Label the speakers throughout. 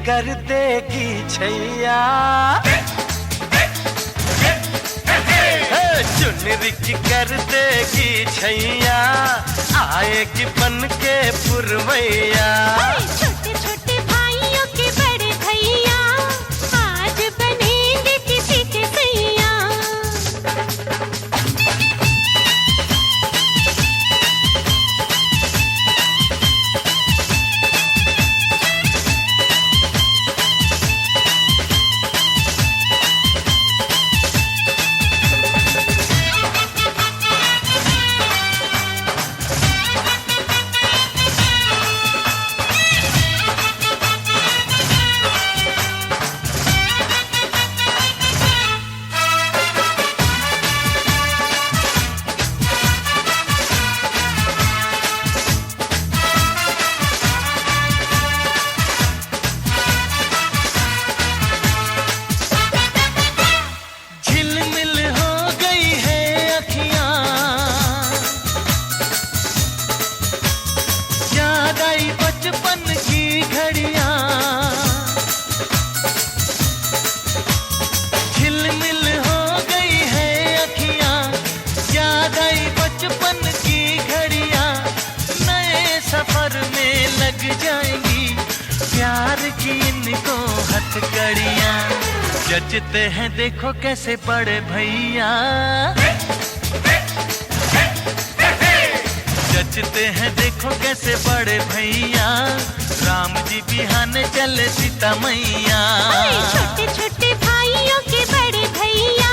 Speaker 1: कर देगी छैया, चुनरी की कर देगी छैया, आएगी बन के पुरवैया।
Speaker 2: छोटे छोटे भाइयों के बड़े भैया आज बनेंगे किसी के सैया।
Speaker 1: बचपन की घड़ियां झिलमिल हो गई है अखियां, याद आई बचपन की घड़ियां, नए सफर में लग जाएंगी प्यार की इनको हथकड़ियां। जचते हैं देखो कैसे बड़े भैया, जचते हैं देखो कैसे बड़े भैया, राम जी बिहाने चले सीता मैया।
Speaker 2: छोटे छोटे भाइयों के बड़े भैया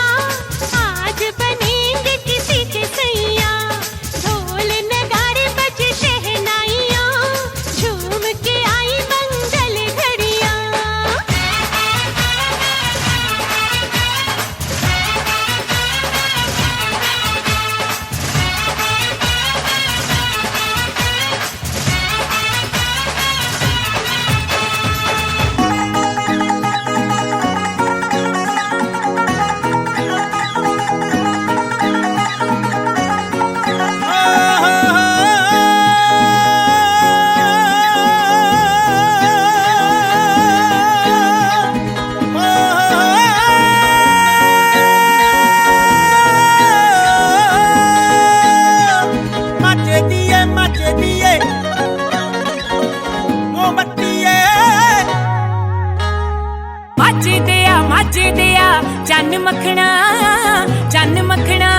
Speaker 2: आज बनेंगे किसी के सैया। ढोल नगाड़े बजे शहनाइयाँ, झूम के आई मंगल घड़ियाँ।
Speaker 3: ਮੱਚਦੇ ਆ ਚੰਨ ਮੱਖਣਾ, ਚੰਨ ਮੱਖਣਾ,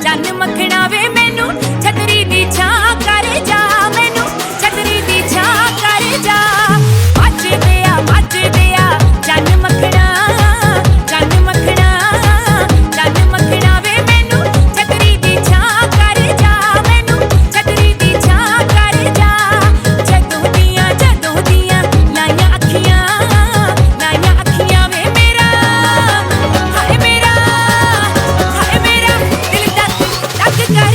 Speaker 3: ਚੰਨ ਮੱਖਣਾ ਵੇ ਮੈਨੂੰ ਛਤਰੀ ਦੀ ਛਾਂ ਕਰ ਜਾ, ਮੈਨੂੰ ਛਤਰੀ ਦੀ ਛਾਂ ਕਰ ਜਾ। ਮੱਚਦੇ ਆ ਚੰਨ ਮੱਖਣਾ, ਚੰਨ ਮੱਖਣਾ, ਚੰਨ ਮੱਖਣਾ ਵੇ ਮੈਨੂੰ ਛਤਰੀ ਦੀ ਛਾਂ ਕਰ ਜਾ, ਮੈਨੂੰ ਛਤਰੀ ਦੀ ਛਾਂ ਕਰ ਜਾ। ਜਦੋਂ ਦੀਆਂ ਲਾਈਆਂ ਅੱਖੀਆਂ, ਲਾਈਆਂ ਅੱਖੀਆਂ ਵੇ ਮੇਰਾ, ਹਾਏ ਮੇਰਾ ਦਿਲ ਧੱਕ ਧੱਕ ਕਰ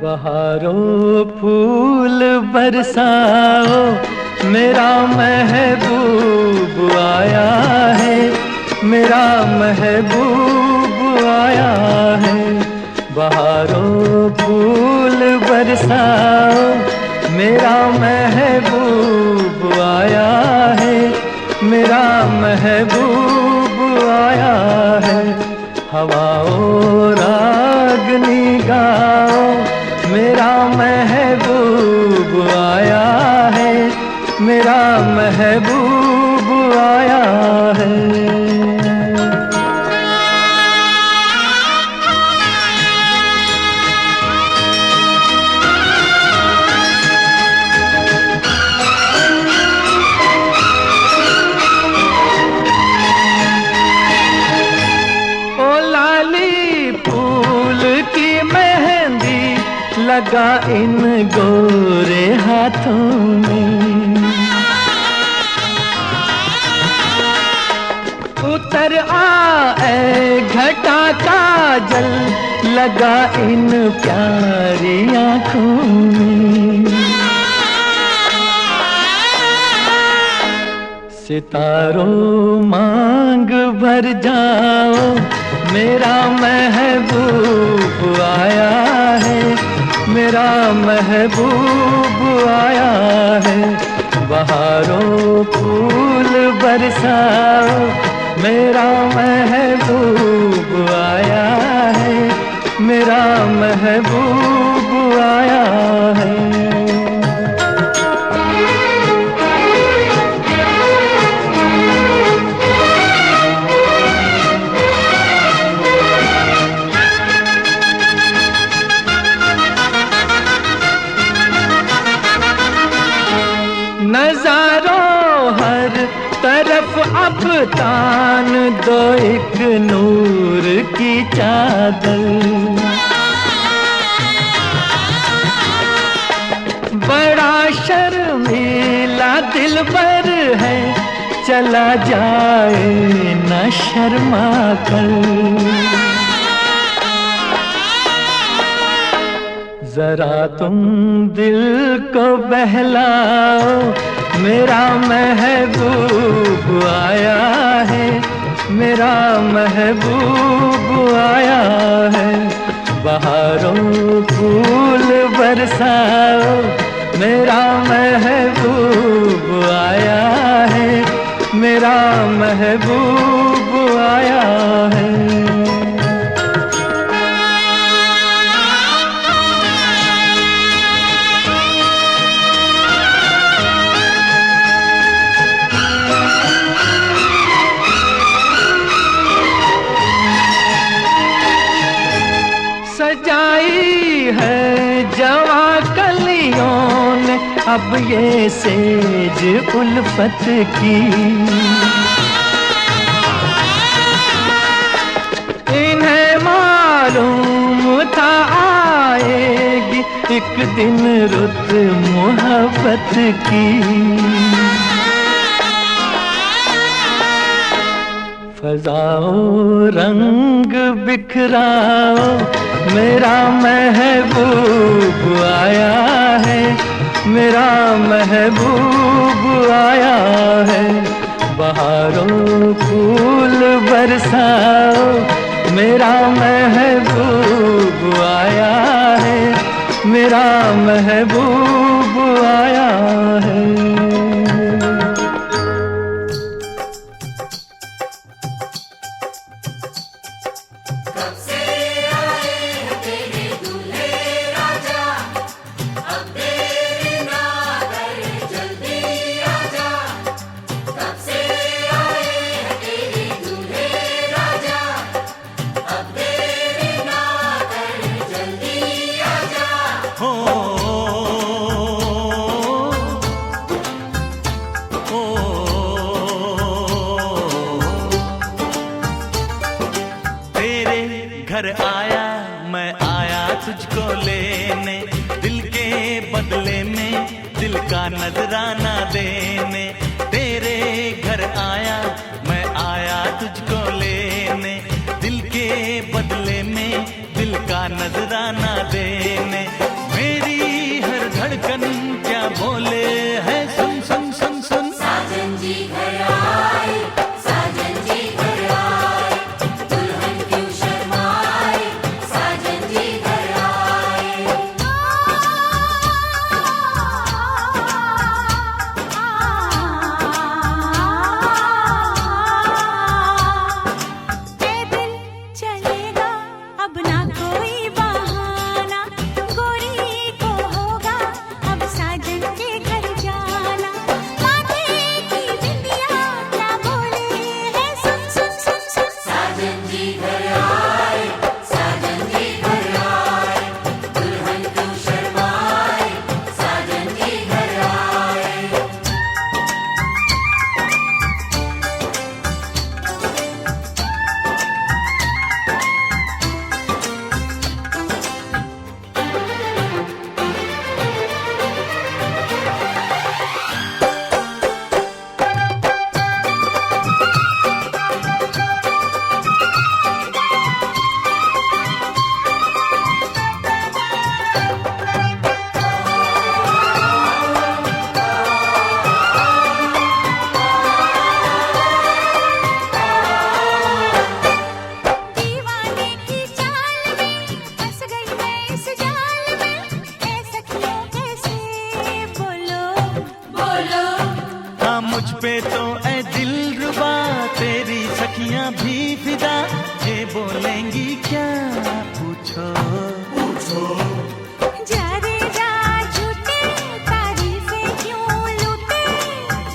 Speaker 4: बहारों फूल बरसाओ, मेरा महबूब आया है, मेरा महबूब आया है। बहारों फूल बरसाओ, मेरा महबूब आया है, मेरा महबूब आया है। हवाओं रागनी गाओ, मेरा महबूब आया है, मेरा महबूब आया है। लगा इन गोरे हाथों में, उतर आए घटा का जल, लगा इन प्यारी आँखों में। सितारों मांग भर जाओ, मेरा महबूब आया है, मेरा महबूब आया है। बहारों फूल बरसाओ, मेरा महबूब आया है, मेरा महबूब आया है। नजारों हर तरफ अब तान दो एक नूर की चादर, बड़ा शर्मीला दिलबर है, चला जाए न शर्मा कर। जरा तुम दिल को बहलाओ, मेरा महबूब आया है, मेरा महबूब आया है। बहारों फूल बरसाओ, मेरा महबूब आया है, मेरा महबूब आया है। सजाई है जवा कलियों ने अब ये सेज उल्फत की, इन्हें मालूम था आएगी एक दिन रुत मोहब्बत की। फजाओ रंग बिखराओ, मेरा महबूब आया है, मेरा महबूब आया है। बहारों फूल बरसाओ, मेरा महबूब आया है, मेरा महबूब आया है।
Speaker 1: घर आया मैं आया तुझको लेने, दिल के बदले में दिल का नजराना देने। तेरे घर आया भी फिदा, ये बोलेंगी क्या पूछो।
Speaker 2: जा रे जा झूठे तारीफें क्यों लूटे,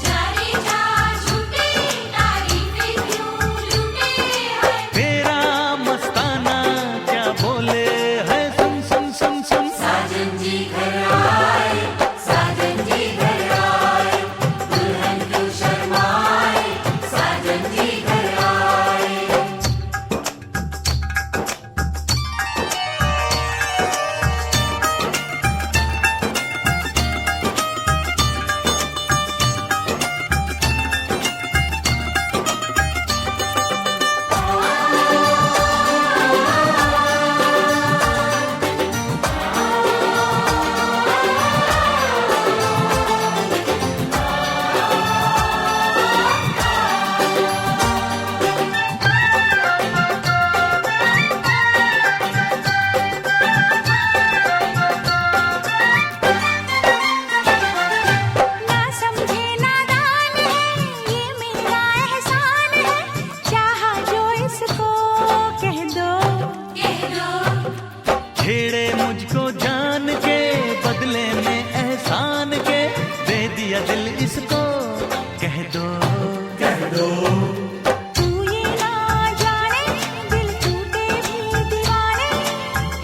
Speaker 2: जा रे जा झूठे तारीफें क्यों लूटे है।
Speaker 1: तेरा मस्ताना क्या बोले है, सुन सुन सुन सुन।
Speaker 2: साजन जी घर आए, साजन जी घर आए, दुल्हन क्यों शर्माए, साजन जी घर आए। ना समझे नादान है, ये मेरा एहसान है, चाहा जो इसको कह दो, कह दो।
Speaker 1: छेड़े मुझको जान के, बदले में एहसान के, दे दिया दिल इसको, कह दो कह दो।
Speaker 2: तू ये ना जाने दिल टूटे भी दीवाने,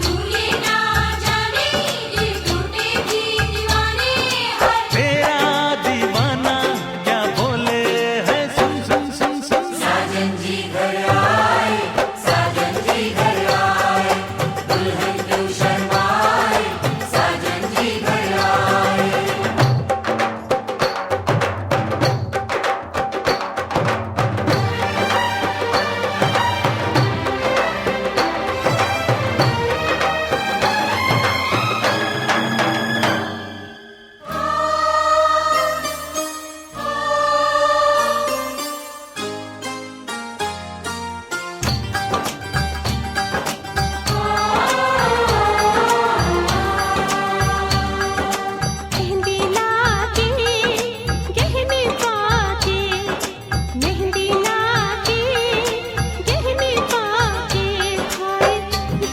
Speaker 2: तू ये ना जाने दिल टूटे भी दीवाने है।
Speaker 1: तेरा दीवाना क्या बोले है, सुन सुन सुन सुन।
Speaker 2: साजन जी घर आए, साजन जी घर आए, दुल्हन क्यों शर्माए, साजन जी घर आए। मेहंदी लाके गहने पाके, मेहंदी लाके गहने पाके, हाय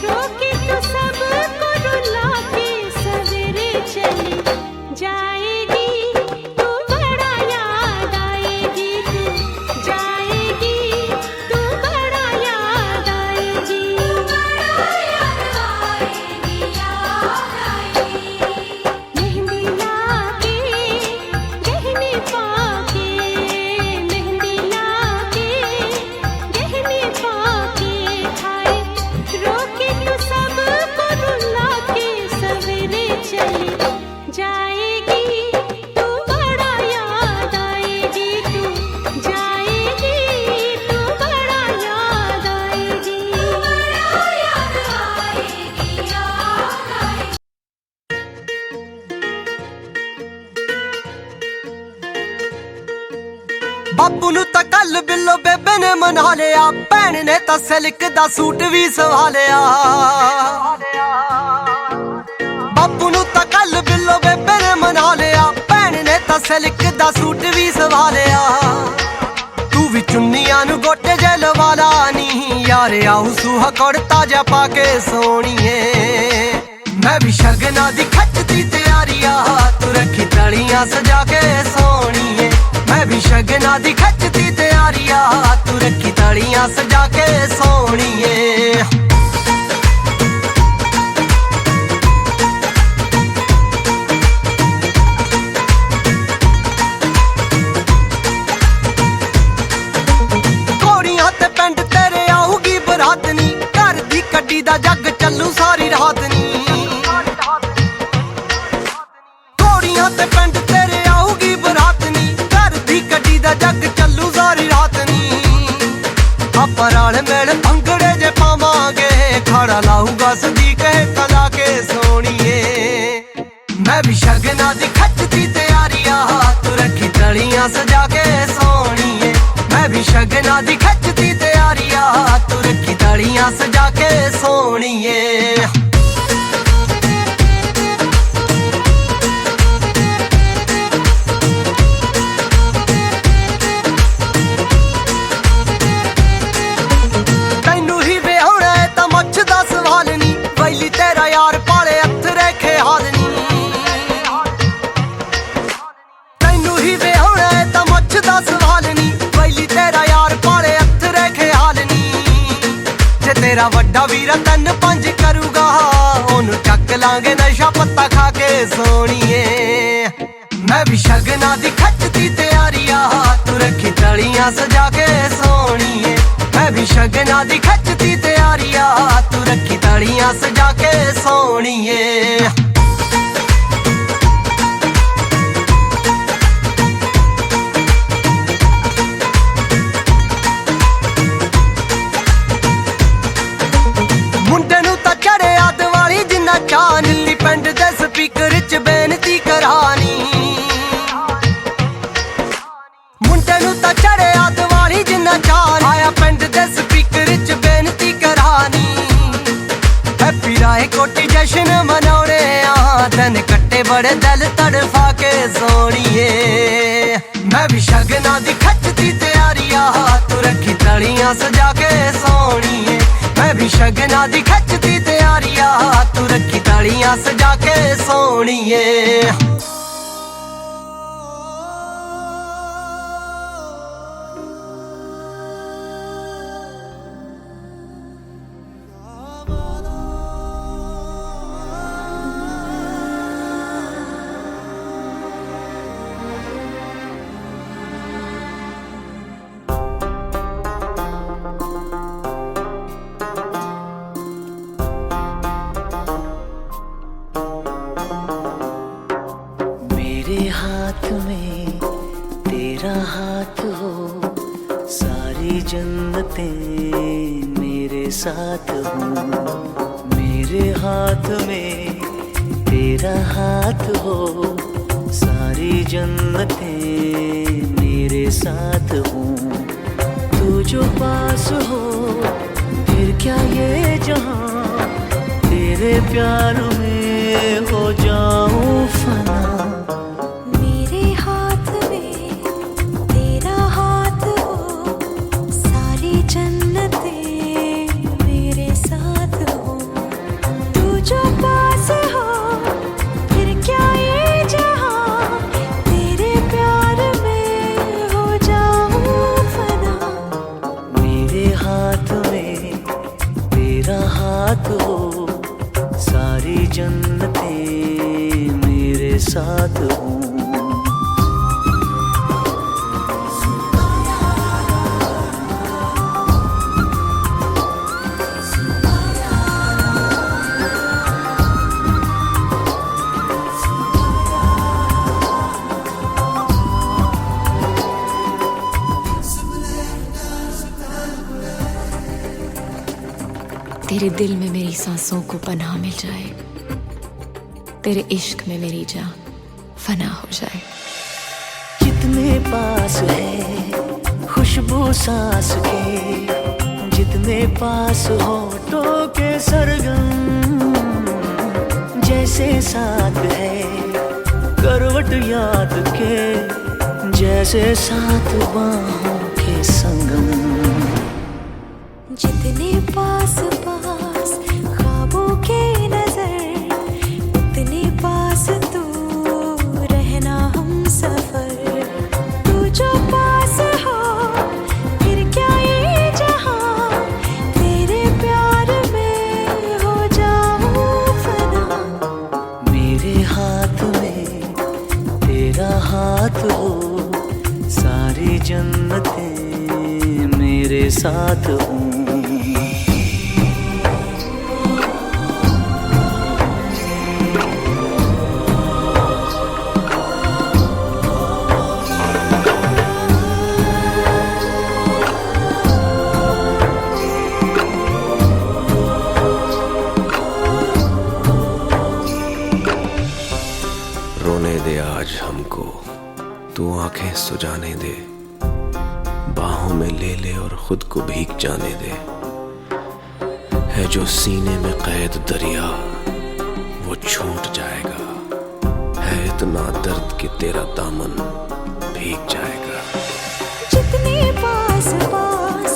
Speaker 2: रोके तो सबको रुला के सवेरे चली जाएगी, तू बड़ा याद आएगी, तू जाएगी, तू बड़ा याद आएगी, बड़ा याद आएगी, याद आएगी। मेहंदी लाके गहने पाके, मेहंदी लाके गहने पाके, हाय रोके तो सबको रुला के सवेरे चली जाएगी, तू बड़ा याद आएगी, तू जाएगी, तू बड़ा याद आएगी, बड़ा याद आएगी, याद आएगी।
Speaker 5: ਬਾਪੂ ਨੂੰ ਤਾਂ ਕੱਲ ਬਿੱਲੋ ਬੇਬੇ ਨੇ ਮਨਾ ਲਿਆ, ਭੈਣ ਨੇ ਤਾਂ ਸਿਲਕ ਦਾ ਸੂਟ ਵੀ ਸਵਾ ਲਿਆ। ਬਾਪੂ ਨੂੰ ਤਾਂ ਕੱਲ ਬਿੱਲੋ ਬੇਬੇ ਨੇ ਮਨਾ ਲਿਆ, ਭੈਣ ਨੇ ਤਾਂ ਸਿਲਕ ਦਾ ਸੂਟ ਵੀ ਸਵਾ ਲਿਆ। ਤੂੰ ਵੀ ਚੁੰਨੀਆਂ ਨੂੰ ਗੋਟੇ ਜੇ ਲਵਾ ਲਾ ਨੀ, ਯਾਰ ਆਉ ਸੂਹਾ ਕੁੜਤਾ ਜਾ ਪਾ ਕੇ ਸੋਣੀਏ। ਮੈਂ ਵੀ ਸ਼ਗਨਾਂ ਦੀ ਖੱਚਦੀ ਤਿਆਰੀਆਂ, ਤੂੰ ਰੱਖੀ ਤਲੀਆਂ ਸਜਾ ਕੇ ਸੋਣੀਏ। मैं भी शगना दी खचती तैयारिया, तू रखी तालियां सजा के सोणीए। घोड़ियां ते पिंड तेरे आऊगी बरात नी, घर दी कड्डी दा जग चलू सारी रात नी। घोड़ियां ते पिंड तेरे आऊगी बरात नी, ਗੱਡੀ ਦਾ ਜੱਗ ਚੱਲੂ ਸਾਰੀ ਰਾਤ ਨੀ। ਆਪਾਂ ਰਲ ਮਿਲ ਭੰਗੜੇ ਜੇ ਪਾਵਾਂਗੇ, ਖਾੜਾ ਲਾਊਗਾ ਸਦੀਕ ਕਲਾ ਕੇ ਸੋਣੀਏ। ਮੈਂ ਵੀ ਸ਼ਗਨਾਂ ਦੀ ਖੱਚਦੀ ਤਿਆਰੀਆਂ, ਤੂੰ ਰੱਖੀ ਤਲੀਆਂ ਸਜਾ ਕੇ ਸੋਣੀਏ। ਮੈਂ ਵੀ ਸ਼ਗਨਾਂ ਦੀ ਖੱਚਦੀ ਤਿਆਰੀਆਂ, ਤੂੰ ਰੱਖੀ ਤਲੀਆਂ ਸਜਾ ਕੇ ਸੋਣੀਏ। तेरा वड्डा वीरा 3-5 करूगा, ओनू चक लांगे नशा पत्ता खा के सोणीए। मैं भी शगना दी खचदी तैयारिया, तू रखी तलियां सजा के सोणीए। मैं भी शगना दी खचदी तैयारिया, तू रखी तलियां सजा के सोणीए। मुंडे नू तां चढ़िया दिवाली जिन्ना चाऽ, नीली पिंड दे स्पीकर च बेनती करानी। मुंडे नू तां चढ़िया दिवाली जिन्ना चाऽ, आया पिंड दे स्पीकर च बेनती करानी। हैप्पी राय कोटी जश्न मनाउणे आ, दिन कट्टे बड़े दिल तड़फा के सोणीए। मैं भी शगना दी खचदी तैयारिया, तू रखी तलियां सजा के सोणीए। मैं भी शगना दी खचदी तैयारिया, तू रखी तलियां सजा के सोणीए।
Speaker 1: मेरे हाथ में तेरा हाथ हो, सारी जन्नतें मेरे साथ हो। मेरे हाथ में तेरा हाथ हो, सारी जन्नतें मेरे साथ हो। तू जो पास हो फिर क्या ये जहां, तेरे प्यार में हो जाऊं फना।
Speaker 2: मेरे हाथ में तेरा हाथ हो, सारी जन्नतें मेरे साथ हो। तू जो पास हो फिर क्या ये जहां, तेरे प्यार में हो जाऊं फना।
Speaker 1: मेरे हाथ में तेरा हाथ हो, सारी जन्नतें मेरे साथ हो।
Speaker 3: तेरे दिल में मेरी सांसों को पनाह मिल जाए, तेरे इश्क में मेरी जान फना हो जाए।
Speaker 1: जितने पास है खुशबू सांस के, जितने पास होठों के सरगम, जैसे साथ है करवट याद के, जैसे साथ बाहों के संगम।
Speaker 2: जितने पास पास ख्वाबों के नजर, उतने पास तू रहना हम सफर। तू जो पास हो फिर क्या ये जहां, तेरे प्यार में हो जाऊं फना।
Speaker 1: मेरे हाथ में तेरा हाथ हो, सारी जन्नतें मेरे साथ हो।
Speaker 6: रोने दे आज हमको, तू आंखें सुजाने दे, बाहों में ले ले और खुद को भीग जाने दे। है जो सीने में कैद दरिया वो छूट जाएगा, है इतना दर्द कि तेरा दामन भीग जाएगा।
Speaker 2: जितने पास पास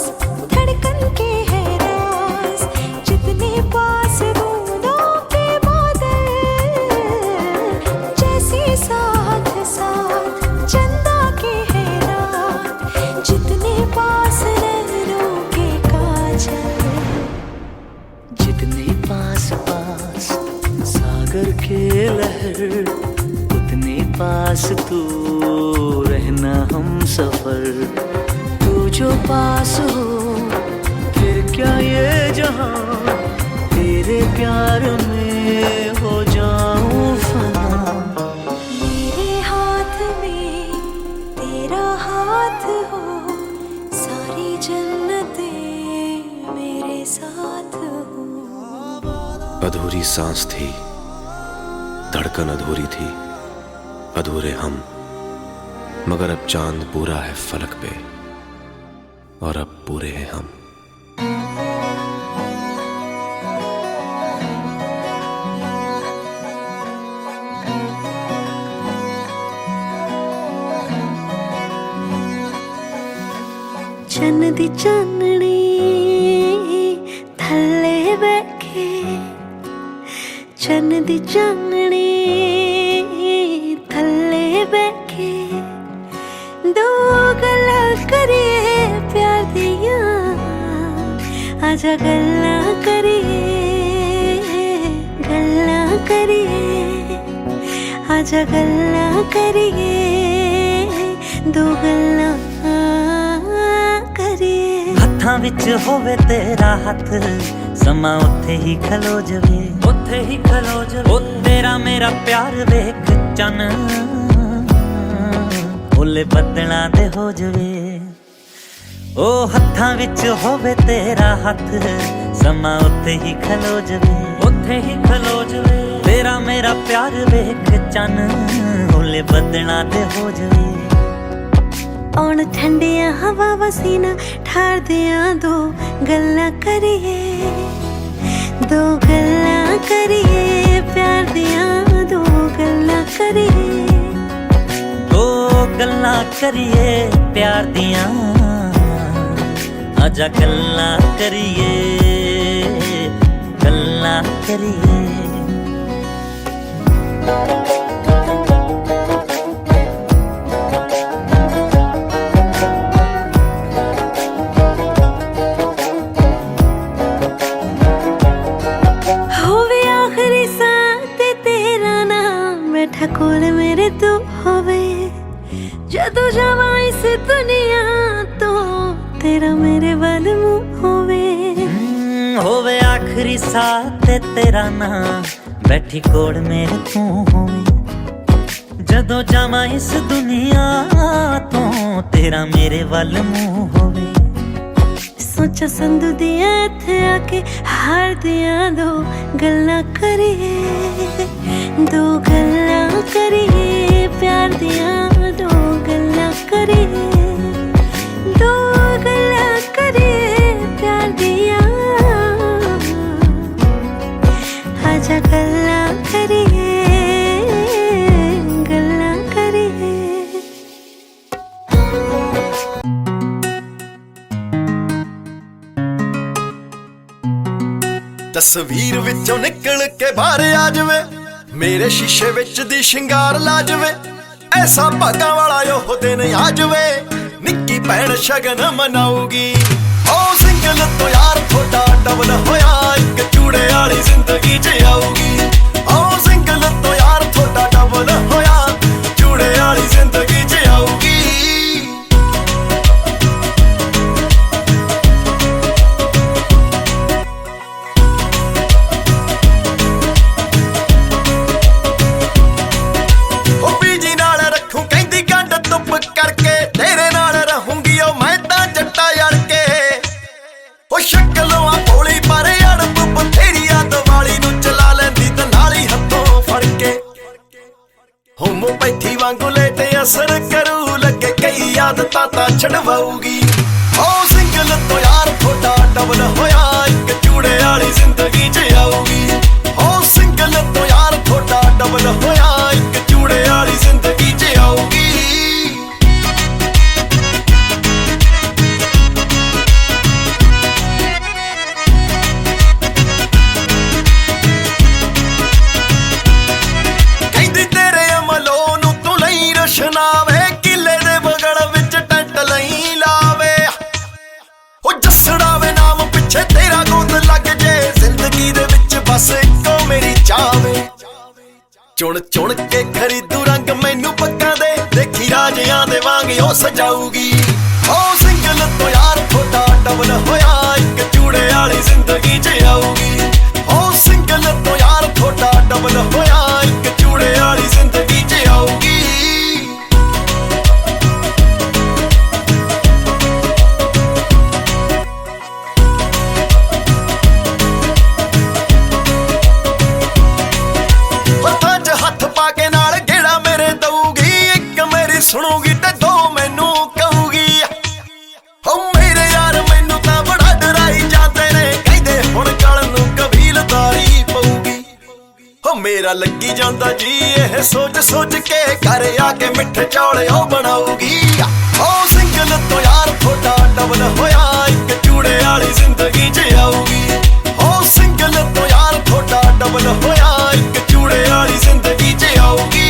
Speaker 2: धड़कन के है राज, जितने पास बूंदों के बादल, जैसे साथ साथ चंदा के है रात, जितने पास नैनों के काजल।
Speaker 1: पास तू रहना हम सफर।
Speaker 2: तू जो पास हो
Speaker 1: फिर क्या ये जहां तेरे प्यार में हो जाऊं फना।
Speaker 2: मेरे हाथ में तेरा हाथ हो, सारी जन्नतें मेरे साथ हो।
Speaker 6: अधूरी सांस थी, धड़कन अधूरी थी, अधूरे हम, मगर अब चांद पूरा है फलक पे और अब पूरे हैं हम।
Speaker 2: चन्न दी चाननी थल्ले बैठे, चन्न दी चाननी थल्ले बैठे, दो गल्लां करिए प्यार दियां, आजा गल्लां करिए, गल्लां करिए, आजा गल्लां करिए, दो गल्लां
Speaker 1: हत्थां विच होवे तेरा हत्थ, समा उत्थे ही खलो जवे, उत्थे ही खलो जवे। ओ तेरा मेरा प्यार वेख चन ओले बदलां दे हो जवे। ओ हत्थां विच होवे तेरा हत्थ, समा उत्थे ही खलो जवे, उत्थे ही खलो जवे। तेरा मेरा प्यार वेख चन ओले बदलां दे हो जवे।
Speaker 2: औण ठंडिया हवा वसीना ठार दिया, दो गल्लां करिए, दो गल्लां करिए प्यार दिया, दो गल्लां करिए,
Speaker 1: दो गल्लां करिए प्यार दियां, आजा गल्लां करिए, गल्लां करिए।
Speaker 2: कोल मेरे तू होवे, जदों जावां इस दुनिया तो तेरा मेरे वाल मुंह
Speaker 1: होवे आखिरी साथ तेरा नाम, बैठी कोल मेरे तू होवे, जदों जावां इस दुनिया तो तेरा मेरे वाल मुंह होवे।
Speaker 2: सोचा संधू दिया इत्थे आके हार दिया, दो गल्लां करिए, दो गल्लां करिए प्यार दिया, दो गल्लां करिए, दो गल्लां करिए प्यार दिया, आजा गल्लां करिए, गल्लां करिए।
Speaker 5: तस्वीर विचों निकल के बाहर आ जावे, मेरे शीशे विच दी शिंगार ला जावे, ऐसा भागां वाला ओह दिन आ जावे, निक्की भैण शगन मनाऊगी। ओ सिंगल तो यार थोड़ा डबल होया, एक चूड़े वाली जिंदगी च आऊगी। ओ सिंगल तो यार थोड़ा डबल होया, चूड़े वाली जिंदगी च आऊगी। बैठी वांगू लेटे असर करू, लगे कई आदतां तां छड़वाऊगी। ओ सिंगल तो यार थोड़ा डबल होया, एक चूड़े वाली जिंदगी च आऊगी। ओ सिंगल तो यार थोड़ा डबल होया, एक चूड़े वाली जिंदगी च आऊगी। शनावे किले दे बगड़ विच टेंट लई लावे, ओ जसड़ावे नाम पिछे तेरा गोद लग जे, जिंदगी दे विच बस इको मेरी चावे। चुन चुन के खरीदू रंग मैनू पक्का
Speaker 7: ਰਾਜਿਆਂ ਦੇ ਵਾਂਗ ਉਹ ਸਜਾਊਗੀ। ਉਹ ਸਿੰਗਲ ਤੋਂ ਯਾਰ ਥੋੜਾ ਡਬਲ ਹੋਇਆ, ਇੱਕ ਚੂੜੇ ਵਾਲੀ ਜ਼ਿੰਦਗੀ 'ਚ ਆਊਗੀ। ਉਹ ਸਿੰਗਲ ਤੋਂ ਯਾਰ ਥੋੜਾ ਡਬਲ ਹੋਇਆ, ਇੱਕ ਚੂੜੇ ਵਾਲੀ ਜ਼ਿੰਦਗੀ 'ਚ ਆਊਗੀ। ਹੱਥਾਂ 'ਚ ਹੱਥ ਪਾ ਕੇ ਨਾਲ ਗੇੜਾ ਮੇਰੇ ਦਊਗੀ, ਇੱਕ ਮੇਰੀ ਸੁਣੂਗੀ ਤੇ ਦੋ ਮੈਨੂੰ ਕਹੂਗੀ। ਓ ਮੇਰੇ ਯਾਰ ਮੈਨੂੰ ਤਾਂ ਬੜਾ ਡਰਾਈ ਜਾਂਦੇ ਨੇ, ਕਹਿੰਦੇ ਹੁਣ ਕੱਲ ਨੂੰ ਕਬੀਲਦਾਰੀ ਪਊਗੀ। ਓ ਮੇਰਾ ਲੱਗੀ ਜਾਂਦਾ ਜੀ ਇਹ ਸੋਚ ਸੋਚ ਕੇ, ਘਰ ਆ ਕੇ ਮਿੱਠੇ ਚੌਲ ਉਹ ਬਣਾਊਗੀ। ਓ ਸਿੰਗਲ ਤੋਂ ਯਾਰ ਥੋੜਾ ਡਬਲ ਹੋਇਆ, ਇੱਕ ਚੂੜੇ ਵਾਲੀ ਜ਼ਿੰਦਗੀ 'ਚ ਆਊਗੀ। ਓ ਸਿੰਗਲ ਤੋਂ ਯਾਰ ਥੋੜਾ ਡਬਲ ਹੋਇਆ, ਇੱਕ ਚੂੜੇ ਵਾਲੀ ਜ਼ਿੰਦਗੀ 'ਚ ਆਊਗੀ।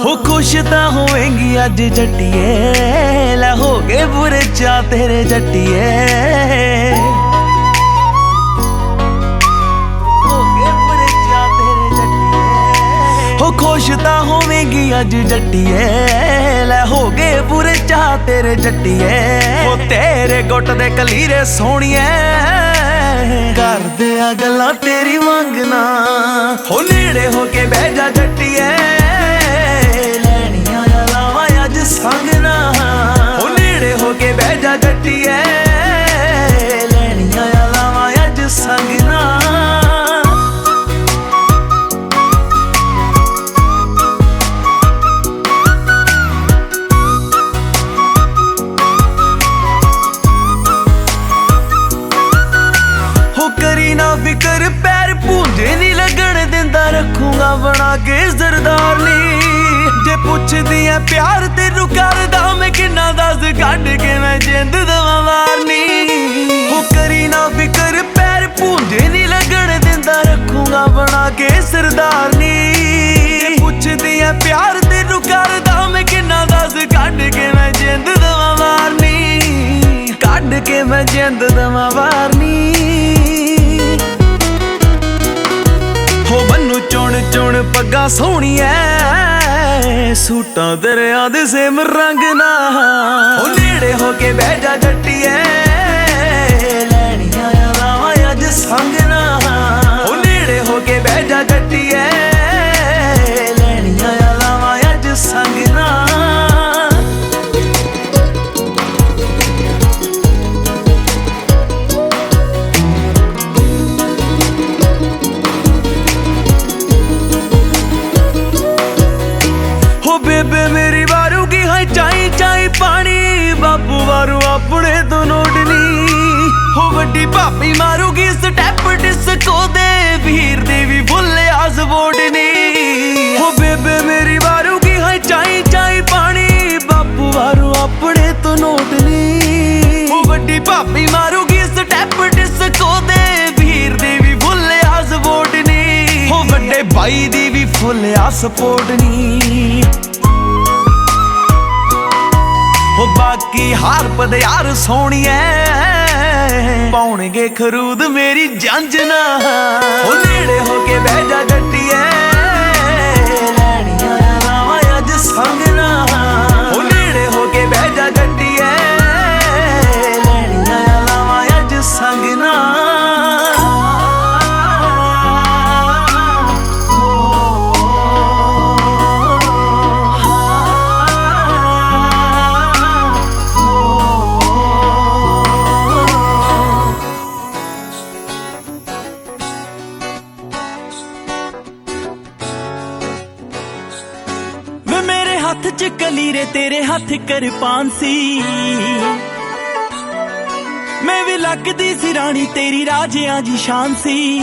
Speaker 4: हो खुश ਤਾਂ ਹੋਵੇਂਗੀ ਅੱਜ ਜੱਟੀਏ, ਲੈ ਹੋ ਗਏ ਬੁਰੇ ਚਾ ਤੇਰੇ ਜੱਟੀਏ। ਹੋ ਗਏ ਬੁਰੇ ਚਾ ਤੇਰੇ ਜੱਟੀਏ। ਹੋ ਖੁਸ਼ ਤਾਂ ਹੋਵੇਂਗੀ ਅੱਜ ਜੱਟੀਏ, ਲੈ ਹੋ ਗਏ ਬੁਰੇ ਚਾ ਤੇਰੇ ਜੱਟੀਏ। ਹੋ ਤੇਰੇ ਗੁੱਟ ਦੇ ਕਲੀਰੇ ਸੋਹਣੀਏ, ਕਰਦੇ ਆ ਗੱਲਾਂ ਤੇਰੀ ਮੰਗਣਾ। ਹੋ ਨੇੜੇ ਹੋ ਕੇ ਬਹਿ ਜਾ ਜੱਟੀਏ, ਲੈਣੀਆਂ ਆ ਲਾਵਾਂ ਅੱਜ ਸੰਗਣਾ। ਹੋ ਨੇੜੇ ਹੋ ਕੇ ਬਹਿ ਜਾ ਜੱਟੀਏ, ਲੈਣੀਆਂ ਆ ਲਾਵਾਂ ਅੱਜ ਸੰਗਣਾ। ਕਰੀ ਨਾ ਫਿਕਰ ਪੈਰ ਭੂੰਜੇ ਨਹੀਂ ਲੱਗਣ ਦਿੰਦਾ, ਰੱਖੂਗਾ ਬਣਾ ਕੇ ਜ਼ਰਦਾਰਨੀ। ਜੇ ਪੁੱਛਦੀ ਐ ਪਿਆਰ ਤੈਨੂੰ ਕਰਦਾ ਮੈਂ ਕਿੰਨਾ, ਦੱਸ ਕੱਢ ਕੇ ਮੈਂ ਜਿੰਦ ਦਵਾਂ ਵਾਰਨੀ। ਹੋ ਕਰੀ ਨਾ ਫਿਕਰ ਪੈਰ ਭੂੰਜੇ ਨਹੀਂ ਲੱਗਣ ਦਿੰਦਾ, ਰੱਖੂਗਾ ਬਣਾ ਕੇ ਸਰਦਾਰਨੀ। ਜੇ ਪੁੱਛਦੀ ਐ ਪਿਆਰ ਤੈਨੂੰ ਕਰਦਾ ਮੈਂ ਕਿੰਨਾ, ਦੱਸ ਕੱਢ ਕੇ ਮੈਂ ਜਿੰਦ ਦਵਾਂ ਵਾਰਨੀ। ਕੱਢ ਕੇ ਮੈਂ ਜਿੰਦ ਦਵਾਂ ਵਾਰਨੀ। ਹੋ ਬੰਨੂ ਚੁਣ ਚੁਣ ਪੱਗਾਂ ਸੋਹਣੀਐ, ਸੂਟਾਂ ਦਰਿਆ ਦੇ ਸੇਮ ਰੰਗ ਨਾ। ਹੋ ਨੇੜੇ ਹੋ ਕੇ ਬਹਿ ਜਾ ਜੱਟੀਏ, ਲੈਣੀਆਂ ਆ ਲਾਵਾਂ ਅੱਜ ਸੰਗਣਾ। ਹੋ ਨੇੜੇ ਹੋ ਕੇ ਬਹਿ ਜਾ ਜੱਟੀਏ, ਲੈਣੀਆਂ ਆ ਲਾਵਾਂ ਅੱਜ ਸੰਗਣਾ। ਬੇਬੇ ਮੇਰੀ ਵਾਰੂ ਕੀ ਹੈ ਚਾਈ ਚਾਈ ਪਾਣੀ, ਬਾਪੂ ਵਾਰੂ ਆਪਣੇ ਤੋਂ ਨੋਟ ਨੀ। ਹੋ ਵੱਡੀ ਭਾਬੀ ਮਾਰੂਗੀ ਸਟੈਪ ਡਿਸਕੋ ਦੇ, ਵੀਰ ਦੇ ਵੀ ਫੁੱਲੇ ਆਸ ਵੋਟ ਨੀ। ਹੋ ਬੇਬੇ ਮੇਰੀ ਵਾਰੂ ਕੀ ਹੈ ਚਾਈ ਚਾਈ ਪਾਣੀ, ਬਾਪੂ ਵਾਰੂ ਆਪਣੇ ਤੋਂ ਨੋਟ ਨੀ। ਹੋ ਵੱਡੀ ਭਾਬੀ ਮਾਰੂਗੀ ਸਟੈਪ ਡਿਸਕੋ ਦੇ, ਵੀਰ ਦੇ ਵੀ ਫੁੱਲੇ ਆਸ ਵੋਟ ਨੀ। ਹੋ ਵੱਡੇ ਬਾਈ ਦੀ ਵੀ ਫੁੱਲ ਆ ਸਪੋਰਟ ਨੀ। ਹੋ ਬਾਕੀ ਹਾਰ ਪਦ ਯਾਰ ਸੋਹਣੀਐ, ਪਾਉਣਗੇ ਖਰੂਦ ਮੇਰੀ ਜੰਜਨਾ। ਹੋ ਨੇੜੇ ਹੋ ਕੇ ਬਹਿ ਜਾ ਜੱਟੀਏ, ਲੈਣੀਆਂ ਆ ਲਾਵਾਂ ਅੱਜ ਸੰਗਣਾ। ਹੋ ਨੇੜੇ ਹੋ ਕੇ ਬਹਿ ਜਾ ਜੱਟੀਏ, ਲੈਣੀਆਂ ਆ ਲਾਵਾਂ ਅੱਜ ਸੰਗਣਾ। ਹੱਥ ਚ ਕਲੀਰੇ ਤੇਰੇ ਹੱਥ ਕਿਰਪਾਨ ਸੀ, ਮੈਂ ਵੀ ਲੱਗਦੀ ਸੀ ਰਾਣੀ ਤੇਰੀ ਰਾਜਿਆਂ ਦੀ ਸ਼ਾਨ ਸੀ।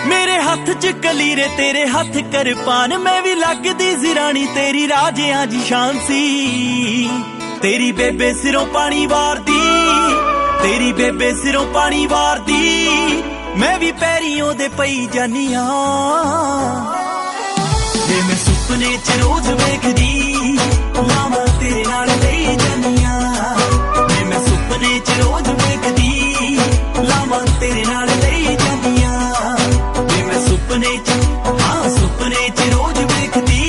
Speaker 4: ਮੇਰੇ ਹੱਥ ਚ ਕਲੀਰੇ ਤੇਰੇ ਹੱਥ ਕਿਰਪਾਨ, ਮੈਂ ਵੀ ਲੱਗਦੀ ਸੀ ਰਾਣੀ ਤੇਰੀ ਰਾਜਿਆਂ ਦੀ ਸ਼ਾਨ ਸੀ। तेरी बेबे सिरों पानी वारदी, तेरी बेबे सिरों पानी वारदी, मैं भी पैरियों दे पई जानिया। जे मैं सुपने च रोज वेखदी लावां तेरे नाल लई जानिया। जे मैं सुपने च रोज वेखदी लावां तेरे नाल लई जानिया। जे मैं सुपने च सुपने च रोज वेखदी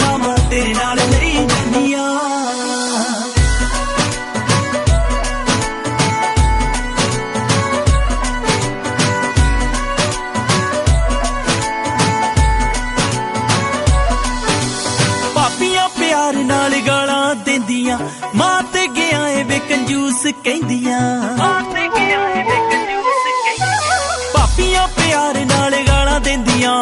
Speaker 4: लावां तेरे नाल लई जानिया। प्यार नाल गालां देंदियां मां ते गया ए वे कंजूस कहंदियां। पापियां प्यार नाल गालां देंदियां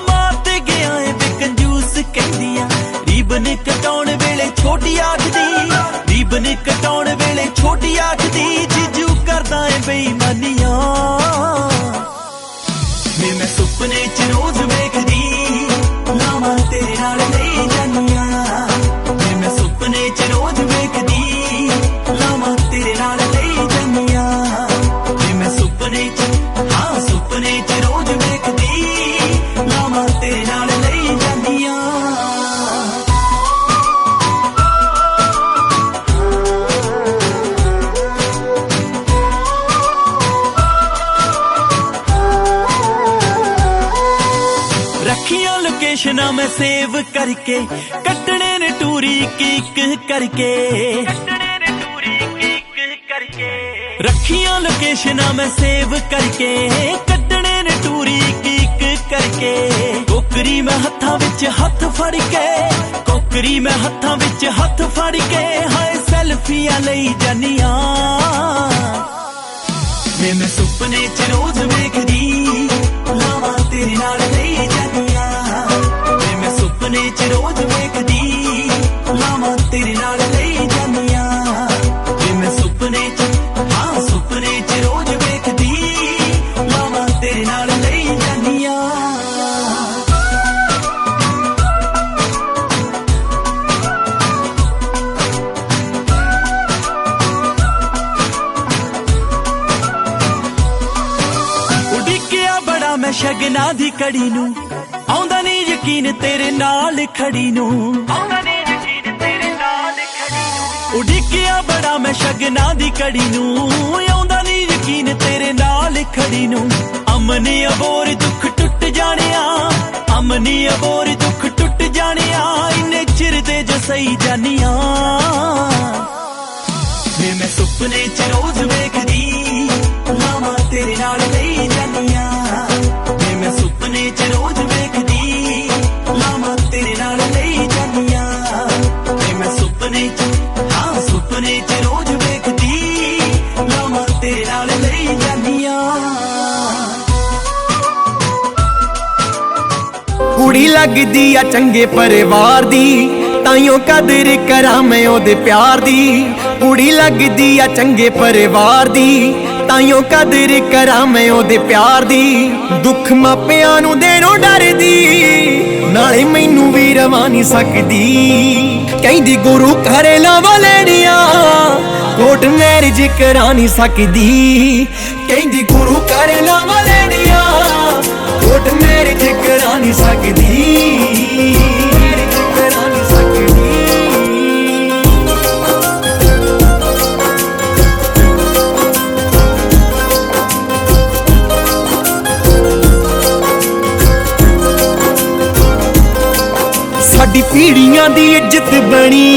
Speaker 4: मां ते गया ए वे कंजूस कहंदियां। रीबन कटाउण वेले छोटी आखदी, रीबन कटाउण वेले छोटी आखदी, जीजू करदा ए बेईमानियां। मैं सुपने च रोज वेखदी लावां तेरे नाल लई जानिया। सुपने च रोज वेखदी लावां तेरे नाल लई जानिया। मैं सुपने च सुपने च रोज वेखदी लावां तेरे नाल लई जानिया। रखियां लोकेशनां मैं सेव करके, कट्टने ने टूरी एक करके। रखियां लोकेशनां मैं सेव करके, कट्टने ने टूरी एक करके। कोकरी मैं हत्थां विच हत्थ फड़ के, कोकरी मैं हत्थां विच हत्थ फड़ के, हाय सेल्फियां लई जानिया। मैं सुपने च रोज वेखदी लावां तेरे नाल लई जानिया। मैं सुपने च रोज वेखदी लावां तेरे नाल लई जानिया। मैं सुपने च सुपने च रोज वेखदी लावां तेरे नाल लई जानिया। उडिकिया बड़ा मैं शगना दी कड़ी नूं, आउंदा नहीं यकीन तेरे नाल खड़ी नूं। उडिकिया बड़ा मैं शगना दी कड़ी नूं, आउंदा नहीं यकीन तेरे नाल खड़ी नूं। अमनी अबोर दुख टुट जानिया, अमनी अबोर दुख टुट जानिया, इन्ने चिर दे जो सही जानिया। मैं सुपने च रोज वेखदी लावां तेरे नाल लई जानिया। मैं सुपने च रोज वेखदी लावां तेरे नाल लई जानिया। मैं सुपने च सुपने च रोज वेखदी लावां तेरे नाल लई जानिया।
Speaker 5: कुड़ी लगदी आ चंगे परिवार दी, ताइयों कदर करा मैं ओदे प्यार दी। कुड़ी लगदी आ चंगे परिवार दी, ताइयों कदर करा मैं ओदे प्यार दी। दुख मापियां नूं देणों डरदी, नाले मैनू भी रवा नहीं सकदी। कहंदी गुरु घरे लावा लेनिया, कोर्ट मैरिज करा नहीं सकदी। कहंदी गुरु घरे लावा लेनिया, कोर्ट मैरिज करा नहीं सकदी। करा नहीं सकदी। साडी पीढ़ियां दी इज्जत बनी,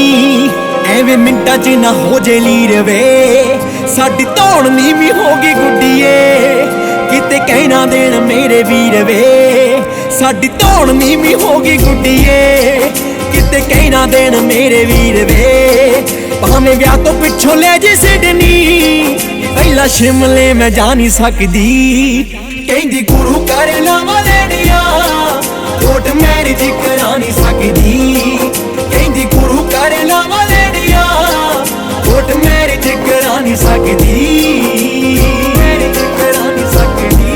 Speaker 5: एवें मिंटां च ना हो जे लीर वे। साडी धौण नीवी होगी गुड्डीए, किते कहना देण मेरे वीर वे। साडी धौण नीवी होगी गुड्डीए, किते कहना देण मेरे वीर वे। भावें विआह तो पिछों ले जे सिडनी, पहला शिमले मैं जा नहीं सकदी। कहंदी गुरु घर लावां लेनिया, कोर्ट मैरिज करा नहीं सकदी। कहंदी गुरु घर लावां लेनिया, कोर्ट मैरिज करा नहीं सकदी। मैरिज करा नहीं सकदी।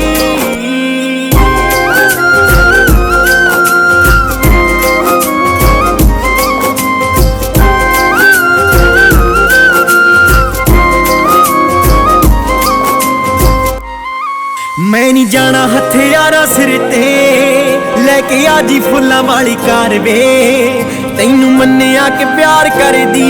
Speaker 4: ਜਾਣਾ ਹਥਿਆਰਾਂ ਸਿਰ ਤੇ ਲੈ ਕੇ ਆਜੀ ਫੁੱਲਾਂ ਵਾਲੀ ਕਾਰ ਵੇ ਤੈਨੂੰ ਮੰਨਿਆ ਕਿ ਪਿਆਰ ਕਰਦੀ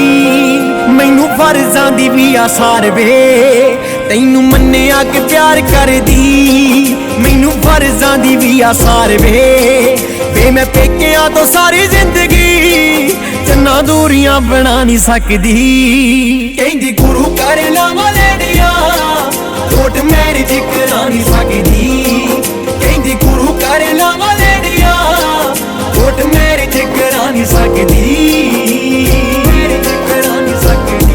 Speaker 4: ਮੈਨੂੰ ਫਰਜ਼ਾਂ ਦੀ ਵੀ ਆਸਾਰ ਵੇ ਤੈਨੂੰ ਮੰਨਿਆ ਕਿ ਪਿਆਰ ਕਰਦੀ ਮੈਨੂੰ ਫਰਜ਼ਾਂ ਦੀ ਵੀ ਆਸਾਰ ਵੇ ਮੈਂ ਪੇਕਿਆਂ ਤੋਂ ਸਾਰੀ ਜ਼ਿੰਦਗੀ ਚੰਨਾ ਦੂਰੀਆਂ ਬਣਾ ਨਹੀਂ ਸਕਦੀ ਕਹਿੰਦੀ ਗੁਰੂ ਕਰ ਲਾਵਾਂ ਲੈਣੀਆਂ ਕੋਟ ਮੈਰਿਜ ਕਰਾ ਨਹੀਂ ਸਕਦੀ ਕਹਿੰਦੀ ਗੁਰੂ ਕਰ ਲਾਵਾਂ ਲੈਣੀਆਂ ਕੋਟ ਮੈਰਿਜ ਕਰਾ ਨਹੀਂ ਸਕਦੀ ਮੈਰਿਜ ਕਰਾ ਨਹੀਂ ਸਕਦੀ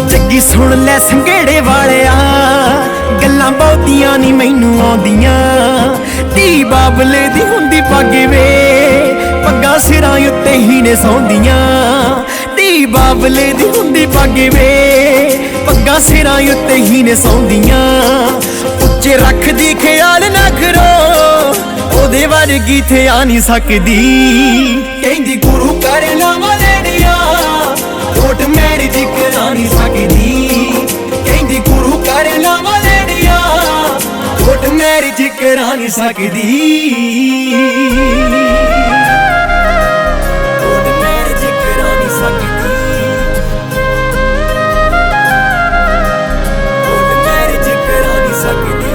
Speaker 4: ਜੱਗੀ ਸੁਣ ਲੈ ਸੰਘੇੜੇ ਵਾਲਿਆ ਗੱਲਾਂ ਬਹੁਤੀਆਂ ਨਹੀਂ ਮੈਨੂੰ ਆਉਂਦੀਆਂ ਧੀ ਬਾਬਲੇ ਦੀ ਹੁੰਦੀ ਪੱਗ ਵੇ ਪੱਗਾਂ ਸਿਰਾਂ ਉੱਤੇ ਹੀ ਨੇ ਸੌਂਦੀਆਂ ਧੀ ਬਾਬਲੇ ਦੀ ਹੁੰਦੀ ਪੱਗ ਵੇ ਪੱਗਾਂ ਸਿਰਾਂ ਉੱਤੇ ਹੀ ਨੇ ਸੌਂਦੀਆਂ ਉੱਚੇ ਰੱਖਦੀ ਖਿਆਲ ਨਾ ਕਰੋ ਉਹਦੇ ਵਰਗੀ ਥੇ ਆ ਨਹੀਂ ਸਕਦੀ ਕਹਿੰਦੀ ਗੁਰੂ ਕਰ ਲਾਵਾਂ ਲੈਣੀਆਂ ਕੋਟ ਮੈਰਿਜ ਕਰਾ ਨਹੀਂ ਸਕਦੀ ਕਹਿੰਦੀ ਗੁਰੂ ਕਰ ਲਾਵਾਂ ਲੈਣੀਆਂ ਕੋਟ ਮੈਰਿਜ ਕਰਾ ਨਹੀਂ ਸਕਦੀ ਕੋਟ ਮੈਰਿਜ ਕਰਾ ਨਹੀਂ ਸਕਦੀ ਕੋਟ ਮੈਰਿਜ ਕਰਾ ਨਹੀਂ ਸਕਦੀ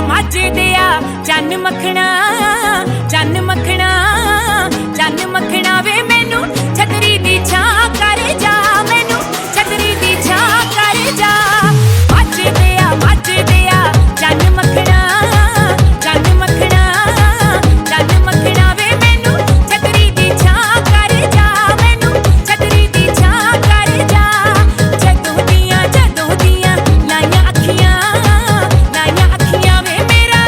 Speaker 3: ਮੱਝਦੇ ਆ ਚੰਨ ਮੱਖਣਾ ਚੰਨ ਮੱਖਣਾ ਚੰਨ ਮੱਖਣਾ ਵੇ ਮੈਨੂੰ ਛਤਰੀ ਦੀ ਛਾਂ ਕਰ ਜਾ ਮੈਨੂੰ ਛਤਰੀ ਦੀ ਛਾਂ ਕਰ ਜਾ ਮੱਝਦੇ ਆ ਚੰਨ ਮੱਖਣਾ ਚੰਨ ਮੱਖਣਾ ਚੰਨ ਮੱਖਣਾ ਵੇ ਮੈਨੂੰ ਛਤਰੀ ਦੀ ਛਾਂ ਕਰ ਜਾ ਮੈਨੂੰ ਛਤਰੀ ਦੀ ਛਾਂ ਕਰ ਜਾ ਜਦੋਂ ਦੀਆਂ ਲਾਈਆਂ ਅੱਖੀਆਂ ਵੇ ਮੇਰਾ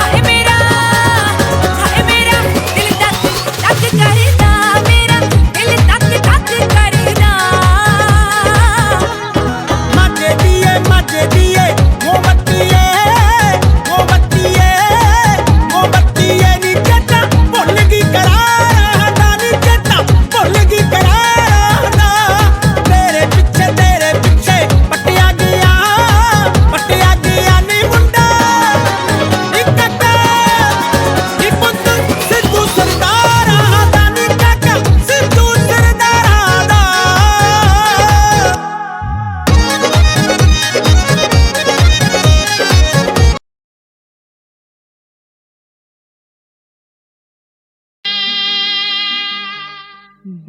Speaker 3: ਹਾਏ ਮੇਰਾ ਦਿਲ ਤੱਕ ਕਰਦਾ ਮੇਰਾ ਦਿਲ ਤੱਕ ਕਰਦਾ
Speaker 7: ਮੱਝਦੀਏ ਮੋਮਬੱਤੀਏ ਨੀ ਚੇਤਾ ਭੁੱਲ ਗਈ ਕਰਾਰ ਦਾ ਨੀ ਚੇਤਾ ਭੁੱਲ ਗਈ ਕਰਾਰ ਦਾ ਤੇਰੇ ਪਿੱਛੇ ਪੱਟਿਆ ਗਿਆ ਨੀ ਮੁੰਡਾ ਨੀ ਕਾਕਾ ਨੀ ਪੁੱਤ ਸਿੱਧੂ ਸਰਦਾਰਾਂ ਦਾ ਨੀ ਕਾਕਾ ਸਿੱਧੂ ਸਰਦਾਰਾਂ ਦਾ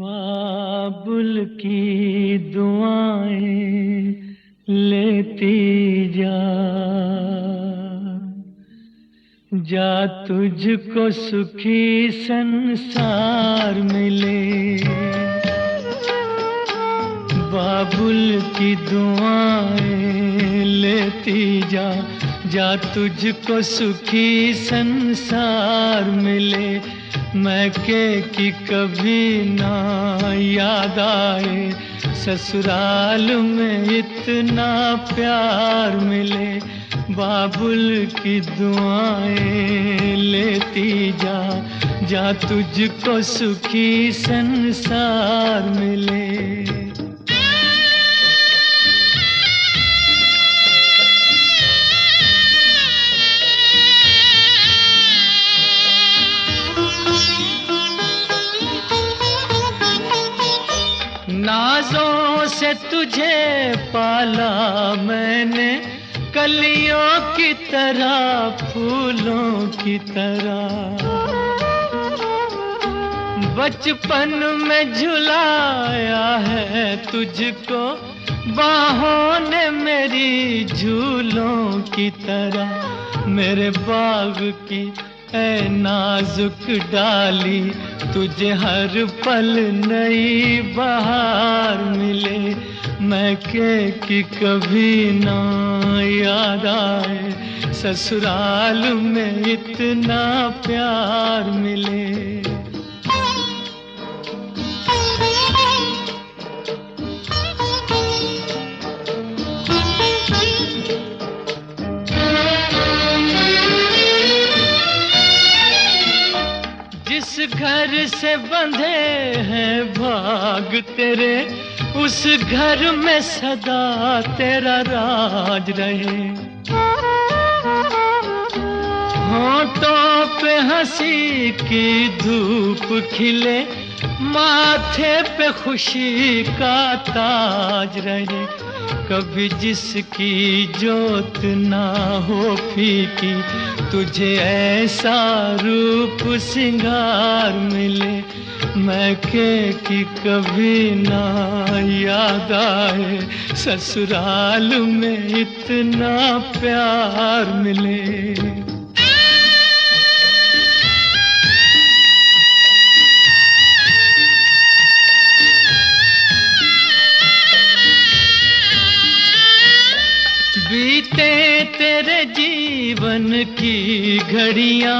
Speaker 1: बाबुल की दुआएं लेती जा तुझको सुखी संसार मिले बाबुल की दुआएं लेती जा तुझको सुखी संसार मिले मैके की कभी ना याद आए ससुराल में इतना प्यार मिले बाबुल की दुआएं लेती जा तुझको सुखी संसार मिले नाजों से तुझे पाला मैंने कलियों की तरह फूलों की तरह बचपन में झुलाया है तुझको
Speaker 8: बाहों ने मेरी झूलों की तरह मेरे बाग की ऐ नाजुक डाली, तुझे हर पल नई बहार मिले, मैं कि कभी ना याद आए, ससुराल में इतना प्यार मिले। जिस घर से बंधे हैं भाग तेरे, उस घर में सदा तेरा राज रहे। होठों पे हंसी की धूप खिले, माथे पे खुशी का ताज रहे। कभी जिसकी जोत ना हो फीकी, तुझे ऐसा रूप सिंगार मिले, मैं कि कभी ना याद आए, ससुराल में इतना प्यार मिले। बीते तेरे जीवन की घड़ियां